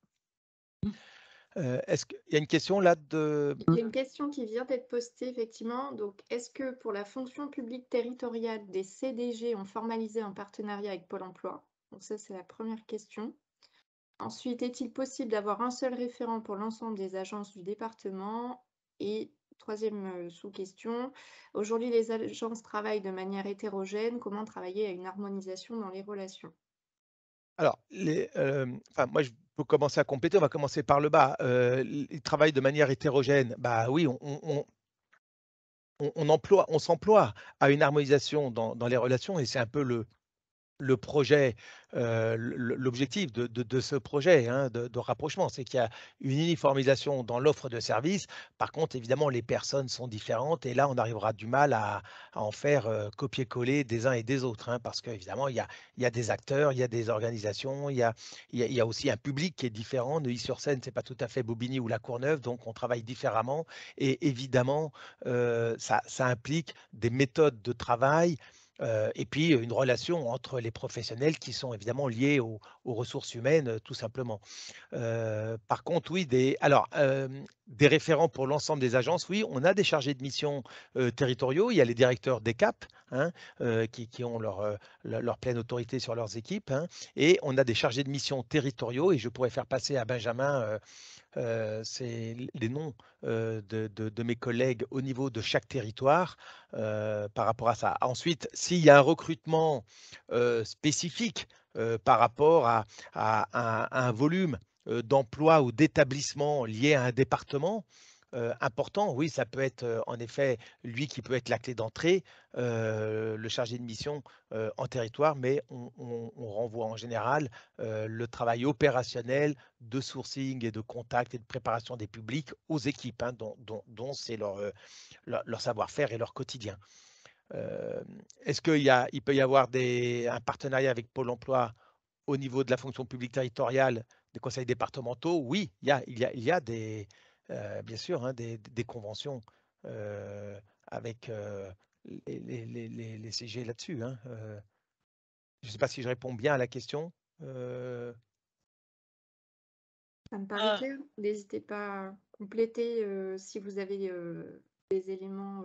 S2: Est-ce qu'il y a une question là de...
S4: Il y a une question qui vient d'être postée, effectivement. Donc, est-ce que pour la fonction publique territoriale, des CDG ont formalisé un partenariat avec Pôle emploi? Donc ça, c'est la première question. Ensuite, est-il possible d'avoir un seul référent pour l'ensemble des agences du département? Et troisième sous-question, aujourd'hui, les agences travaillent de manière hétérogène. Comment travailler à une harmonisation dans les relations?
S2: Alors, moi, je peux commencer à compléter. On va commencer par le bas. Ils travaillent de manière hétérogène. Bah oui, on s'emploie à une harmonisation dans les relations, et c'est un peu le projet, l'objectif de ce projet de rapprochement, c'est qu'il y a une uniformisation dans l'offre de services. Par contre, évidemment, les personnes sont différentes et là, on arrivera du mal à en faire copier-coller des uns et des autres, parce qu'évidemment, il y a des acteurs, il y a des organisations, il y a aussi un public qui est différent. Neuilly-sur-Seine, ce n'est pas tout à fait Bobigny ou La Courneuve, donc on travaille différemment. Et évidemment, ça implique des méthodes de travail et puis une relation entre les professionnels qui sont évidemment liés aux ressources humaines, tout simplement. Par contre, oui, des référents pour l'ensemble des agences, oui, on a des chargés de mission territoriaux. Il y a les directeurs des CAP qui ont leur pleine autorité sur leurs équipes, et on a des chargés de mission territoriaux, et je pourrais faire passer à Benjamin c'est les noms de mes collègues au niveau de chaque territoire par rapport à ça. Ensuite, s'il y a un recrutement spécifique par rapport à un volume d'emploi ou d'établissement lié à un département important, oui, ça peut être en effet lui qui peut être la clé d'entrée, le chargé de mission en territoire, mais on renvoie en général le travail opérationnel de sourcing et de contact et de préparation des publics aux équipes, dont c'est leur savoir-faire et leur quotidien. Est-ce qu'il peut y avoir un partenariat avec Pôle emploi au niveau de la fonction publique territoriale, des conseils départementaux? Oui, il y a bien sûr des conventions avec les CG là-dessus. Je ne sais pas si je réponds bien à la question.
S4: Ça me paraît clair. N'hésitez pas à compléter si vous avez des éléments.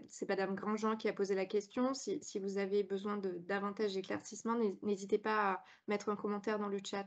S4: C'est Madame Grandjean qui a posé la question. Si vous avez besoin de davantage d'éclaircissement, n'hésitez pas à mettre un commentaire dans le chat.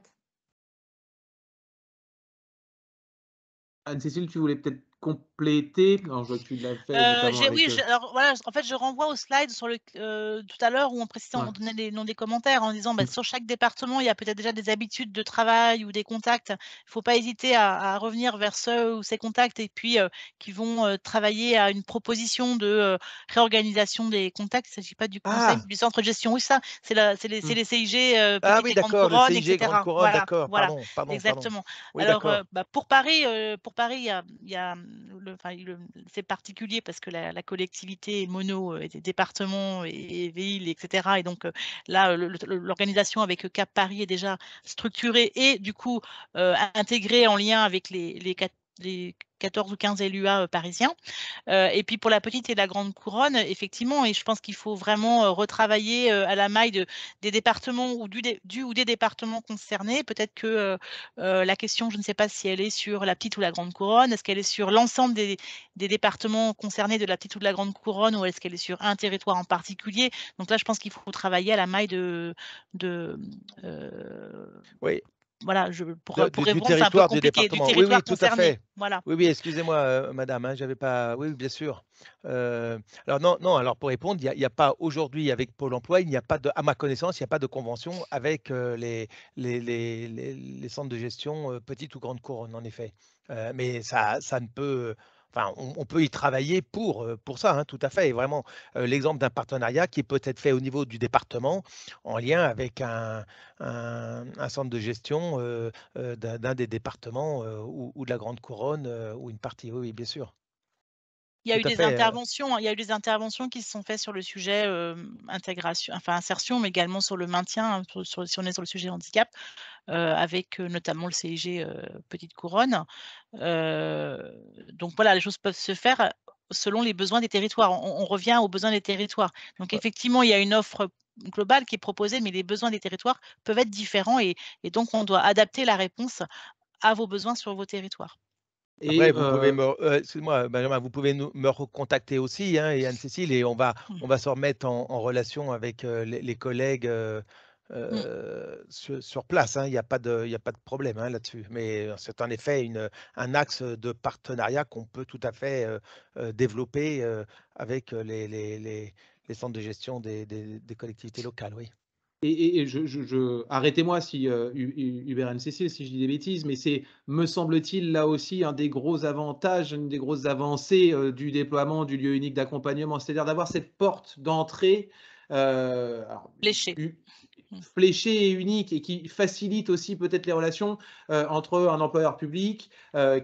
S1: Anne-Cécile, tu voulais peut-être compléter? Alors, je vois que tu l'as fait notamment avec.
S3: Oui, alors voilà, en fait, je renvoie au slide sur tout à l'heure où on précisait, on donnait les noms des commentaires en disant sur chaque département, il y a peut-être déjà des habitudes de travail ou des contacts. Il ne faut pas hésiter à revenir vers ceux ou ces contacts et puis qui vont travailler à une proposition de réorganisation des contacts. Il ne s'agit pas du conseil, mais du centre de gestion. Oui, ça, c'est les CIG,
S2: Ah
S3: Petite
S2: oui,
S3: et Grande
S2: d'accord, le
S3: Couronne,
S2: CIG
S3: etc.
S2: Grande Couronne,
S3: Voilà,
S2: d'accord,
S3: voilà,
S2: pardon.
S3: exactement.
S2: Oui,
S3: Alors,
S2: d'accord.
S3: pour Paris, c'est particulier parce que la collectivité est mono, des départements et villes, etc. Et donc là, l'organisation avec Cap Paris est déjà structurée et du coup intégrée en lien avec les 14 ou 15 LUA parisiens. Et puis pour la petite et la grande couronne, effectivement, et je pense qu'il faut vraiment retravailler à la maille des départements ou des départements concernés. Peut-être que la question, je ne sais pas si elle est sur la petite ou la grande couronne, est-ce qu'elle est sur l'ensemble des départements concernés de la petite ou de la grande couronne, ou est-ce qu'elle est sur un territoire en particulier? Donc là, je pense qu'il faut travailler à la maille
S2: oui.
S3: Voilà, pour
S2: Du
S3: répondre, c'est un peu
S2: territoire du
S3: compliqué, du
S2: département.
S3: territoire
S2: Oui, tout à
S3: concerné.
S2: fait.
S3: Voilà.
S2: Oui, excusez-moi, madame, j'avais pas. Oui, bien sûr. Alors non, alors pour répondre, il n'y a pas aujourd'hui avec Pôle emploi, il n'y a pas à ma connaissance, il n'y a pas de convention avec les centres de gestion petite ou grande couronne, en effet. Mais ça ne peut. Enfin, on peut y travailler pour ça, tout à fait. Et vraiment, l'exemple d'un partenariat qui peut être fait au niveau du département en lien avec un centre de gestion d'un des départements ou de la Grande Couronne ou une partie. Oui, bien sûr.
S3: Il y a
S2: Tout
S3: eu
S2: à
S3: des
S2: fait.
S3: interventions, il y a eu des interventions qui se sont faites sur le sujet intégration, enfin insertion, mais également sur le maintien, si on est sur le sujet handicap, avec notamment le CIG Petite Couronne. Donc voilà, les choses peuvent se faire selon les besoins des territoires. On revient aux besoins des territoires. Donc effectivement, il y a une offre globale qui est proposée, mais les besoins des territoires peuvent être différents et donc on doit adapter la réponse à vos besoins sur vos territoires.
S2: Après, vous pouvez excuse-moi, Benjamin, vous pouvez me recontacter aussi, et Anne-Cécile, et on va se remettre en relation avec les collègues sur place. Il n'y a pas de problème là-dessus. Mais c'est en effet un axe de partenariat qu'on peut tout à fait développer avec les centres de gestion des collectivités locales, oui.
S1: Et arrêtez-moi si Hubert Anne-Cécile, si je dis des bêtises, mais c'est, me semble-t-il, là aussi un des gros avantages, une des grosses avancées du déploiement du lieu unique d'accompagnement, c'est-à-dire d'avoir cette porte d'entrée alors,
S3: Léché.
S1: fléché et unique et qui facilite aussi peut-être les relations entre un employeur public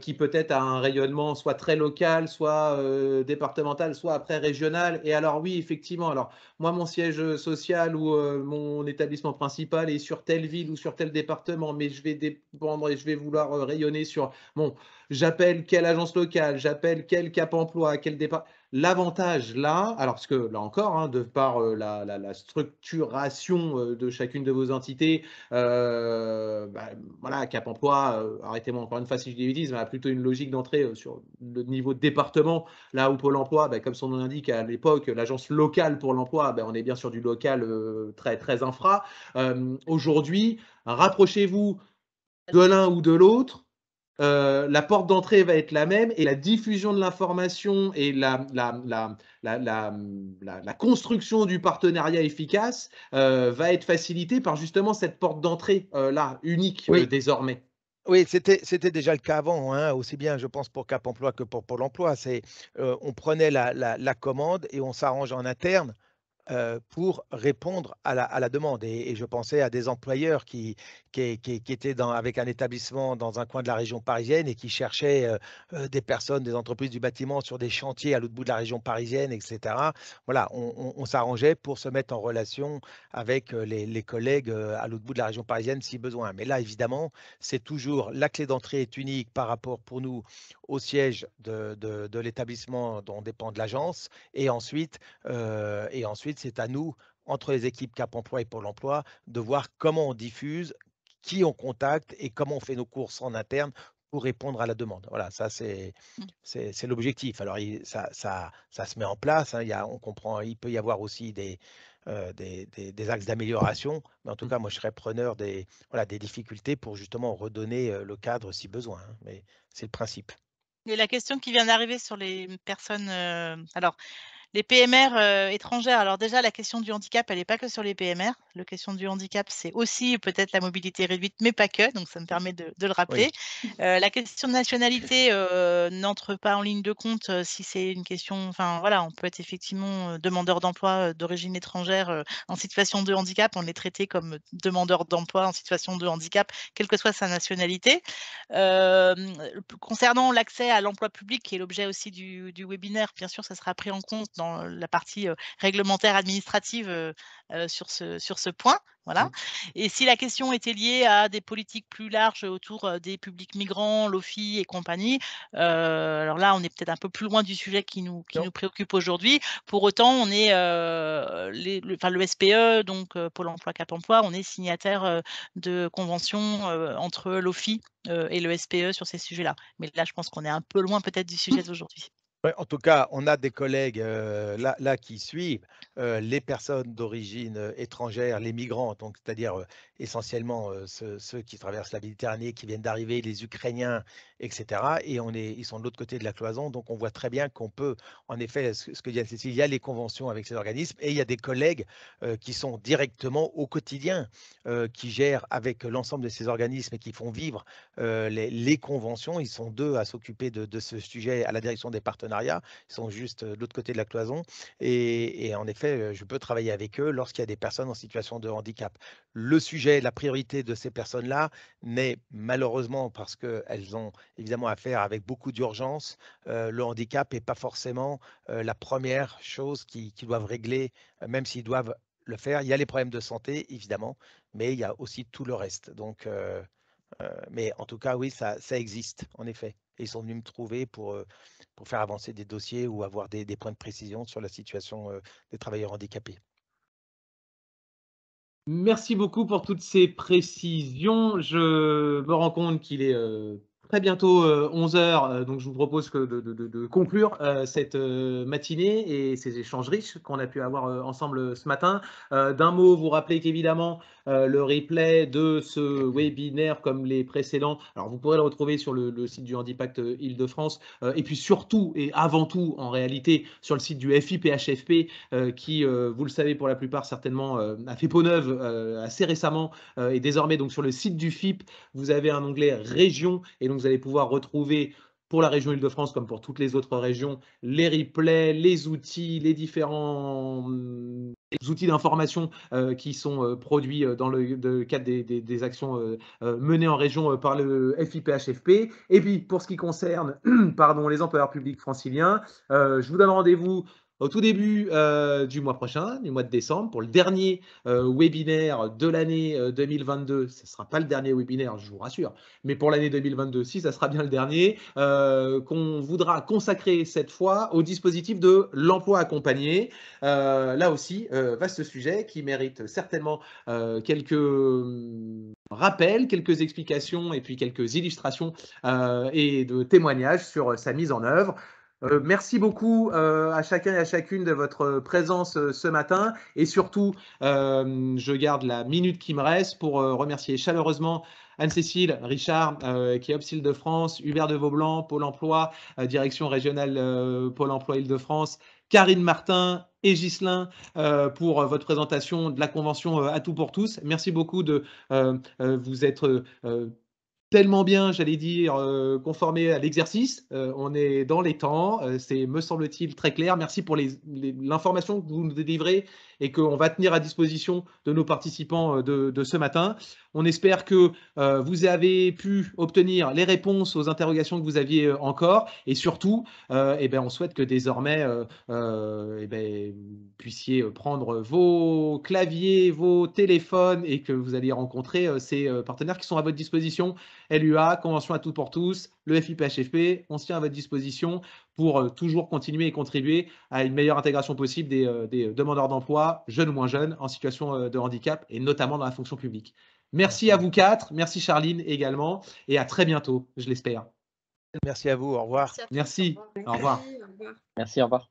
S1: qui peut-être a un rayonnement soit très local, soit départemental, soit après régional. Et alors oui, effectivement, alors moi mon siège social ou mon établissement principal est sur telle ville ou sur tel département, mais je vais dépendre et je vais vouloir rayonner sur, bon, j'appelle quelle agence locale, j'appelle quel Cap emploi, quel départ. L'avantage là, alors parce que là encore, hein, de par la structuration de chacune de vos entités, bah, voilà, Cap emploi, arrêtez-moi encore une fois si je dis des bêtises, mais a plutôt une logique d'entrée sur le niveau de département, là où Pôle emploi, bah, comme son nom l'indique, à l'époque, l'agence locale pour l'emploi, bah, on est bien sur du local très, très infra. Aujourd'hui, rapprochez-vous de l'un ou de l'autre. La porte d'entrée va être la même et la diffusion de l'information et la construction du partenariat efficace va être facilitée par justement cette porte d'entrée là, unique
S2: Oui.
S1: désormais.
S2: Oui, c'était déjà le cas avant, hein, aussi bien, je pense, pour Cap emploi que pour Pôle emploi. On prenait la commande et on s'arrange en interne pour répondre à la demande. Et je pensais à des employeurs qui étaient avec un établissement dans un coin de la région parisienne et qui cherchaient des personnes, des entreprises du bâtiment sur des chantiers à l'autre bout de la région parisienne, etc. Voilà, on s'arrangeait pour se mettre en relation avec les collègues à l'autre bout de la région parisienne si besoin. Mais là, évidemment, c'est toujours la clé d'entrée est unique par rapport pour nous au siège de l'établissement dont dépend de l'agence. Et ensuite, c'est à nous, entre les équipes Cap emploi et Pôle emploi, de voir comment on diffuse, qui on contacte et comment on fait nos courses en interne pour répondre à la demande. Voilà, ça c'est l'objectif. Alors ça se met en place, hein, on comprend, il peut y avoir aussi des axes d'amélioration, mais en tout cas, moi je serais preneur des difficultés pour justement redonner le cadre si besoin, hein, mais c'est le principe.
S3: Et la question qui vient d'arriver sur les personnes, alors les PMR étrangères, alors déjà la question du handicap, elle n'est pas que sur les PMR. La question du handicap, c'est aussi peut-être la mobilité réduite, mais pas que, donc ça me permet de le rappeler.
S2: Oui.
S3: La question de nationalité n'entre pas en ligne de compte si c'est une question, enfin voilà, on peut être effectivement demandeur d'emploi d'origine étrangère en situation de handicap, on est traité comme demandeur d'emploi en situation de handicap, quelle que soit sa nationalité. Concernant l'accès à l'emploi public, qui est l'objet aussi du webinaire, bien sûr, ça sera pris en compte dans la partie réglementaire administrative sur ce point. Voilà. Et si la question était liée à des politiques plus larges autour des publics migrants, l'OFI et compagnie, alors là, on est peut-être un peu plus loin du sujet qui nous préoccupe aujourd'hui. Pour autant, on est le SPE, donc Pôle emploi, Cap emploi, on est signataire de conventions entre l'OFI et le SPE sur ces sujets-là. Mais là, je pense qu'on est un peu loin peut-être du sujet d'aujourd'hui.
S2: Ouais, en tout cas, on a des collègues là qui suivent les personnes d'origine étrangère, les migrants, donc c'est-à-dire essentiellement ceux qui traversent la Méditerranée, qui viennent d'arriver, les Ukrainiens, etc. Et ils sont de l'autre côté de la cloison, donc on voit très bien qu'on peut, en effet, ce que dit Cécile, il y a les conventions avec ces organismes et il y a des collègues qui sont directement au quotidien, qui gèrent avec l'ensemble de ces organismes et qui font vivre les conventions. Ils sont 2 à s'occuper de ce sujet à la direction des partenariats. Ils sont juste de l'autre côté de la cloison. Et en effet, je peux travailler avec eux lorsqu'il y a des personnes en situation de handicap. Le sujet, la priorité de ces personnes-là n'est malheureusement, parce qu'elles ont évidemment affaire avec beaucoup d'urgence, le handicap n'est pas forcément la première chose qu'ils doivent régler, même s'ils doivent le faire. Il y a les problèmes de santé, évidemment, mais il y a aussi tout le reste. Donc, mais en tout cas, oui, ça existe, en effet. Et ils sont venus me trouver pour faire avancer des dossiers ou avoir des points de précision sur la situation des travailleurs handicapés.
S1: Merci beaucoup pour toutes ces précisions. Je me rends compte qu'il est très bientôt 11 h, donc je vous propose de conclure cette matinée et ces échanges riches qu'on a pu avoir ensemble ce matin. D'un mot, vous rappelez qu'évidemment, le replay de ce webinaire, comme les précédents, alors vous pourrez le retrouver sur le site du Handipact Île-de-France, et puis surtout et avant tout, en réalité, sur le site du FIPHFP, qui, vous le savez pour la plupart certainement, a fait peau neuve assez récemment, et désormais donc sur le site du FIP, vous avez un onglet région et donc vous allez pouvoir retrouver pour la région Île-de-France comme pour toutes les autres régions, les replays, les outils, les différents outils d'information qui sont produits dans le cadre des actions menées en région par le FIPHFP. Et puis, pour ce qui concerne pardon, les employeurs publics franciliens, je vous donne rendez-vous au tout début du mois prochain, du mois de décembre, pour le dernier webinaire de l'année 2022. Ce ne sera pas le dernier webinaire, je vous rassure, mais pour l'année 2022, si, ça sera bien le dernier, qu'on voudra consacrer cette fois au dispositif de l'emploi accompagné. Là aussi, vaste sujet qui mérite certainement quelques rappels, quelques explications et puis quelques illustrations et de témoignages sur sa mise en œuvre. Merci beaucoup à chacun et à chacune de votre présence ce matin et surtout, je garde la minute qui me reste pour remercier chaleureusement Anne-Cécile, Richard, qui est Ops Île-de-France, Hubert de Vaublanc, Pôle emploi, direction régionale Pôle emploi Île-de-France, Karine Martin et Ghislain pour votre présentation de la convention À tout pour tous. Merci beaucoup de vous être tellement bien, j'allais dire, conformé à l'exercice. On est dans les temps, c'est, me semble-t-il, très clair. Merci pour l'information que vous nous délivrez et qu'on va tenir à disposition de nos participants de ce matin. On espère que vous avez pu obtenir les réponses aux interrogations que vous aviez encore et surtout, on souhaite que désormais, vous puissiez prendre vos claviers, vos téléphones et que vous alliez rencontrer ces partenaires qui sont à votre disposition. LUA, Convention à tout pour tous, le FIPHFP, on se tient à votre disposition pour toujours continuer et contribuer à une meilleure intégration possible des demandeurs d'emploi, jeunes ou moins jeunes, en situation de handicap et notamment dans la fonction publique. Merci à vous quatre, merci Charline également et à très bientôt, je l'espère.
S2: Merci à vous, au revoir.
S1: Merci, au revoir.
S6: Merci, au revoir.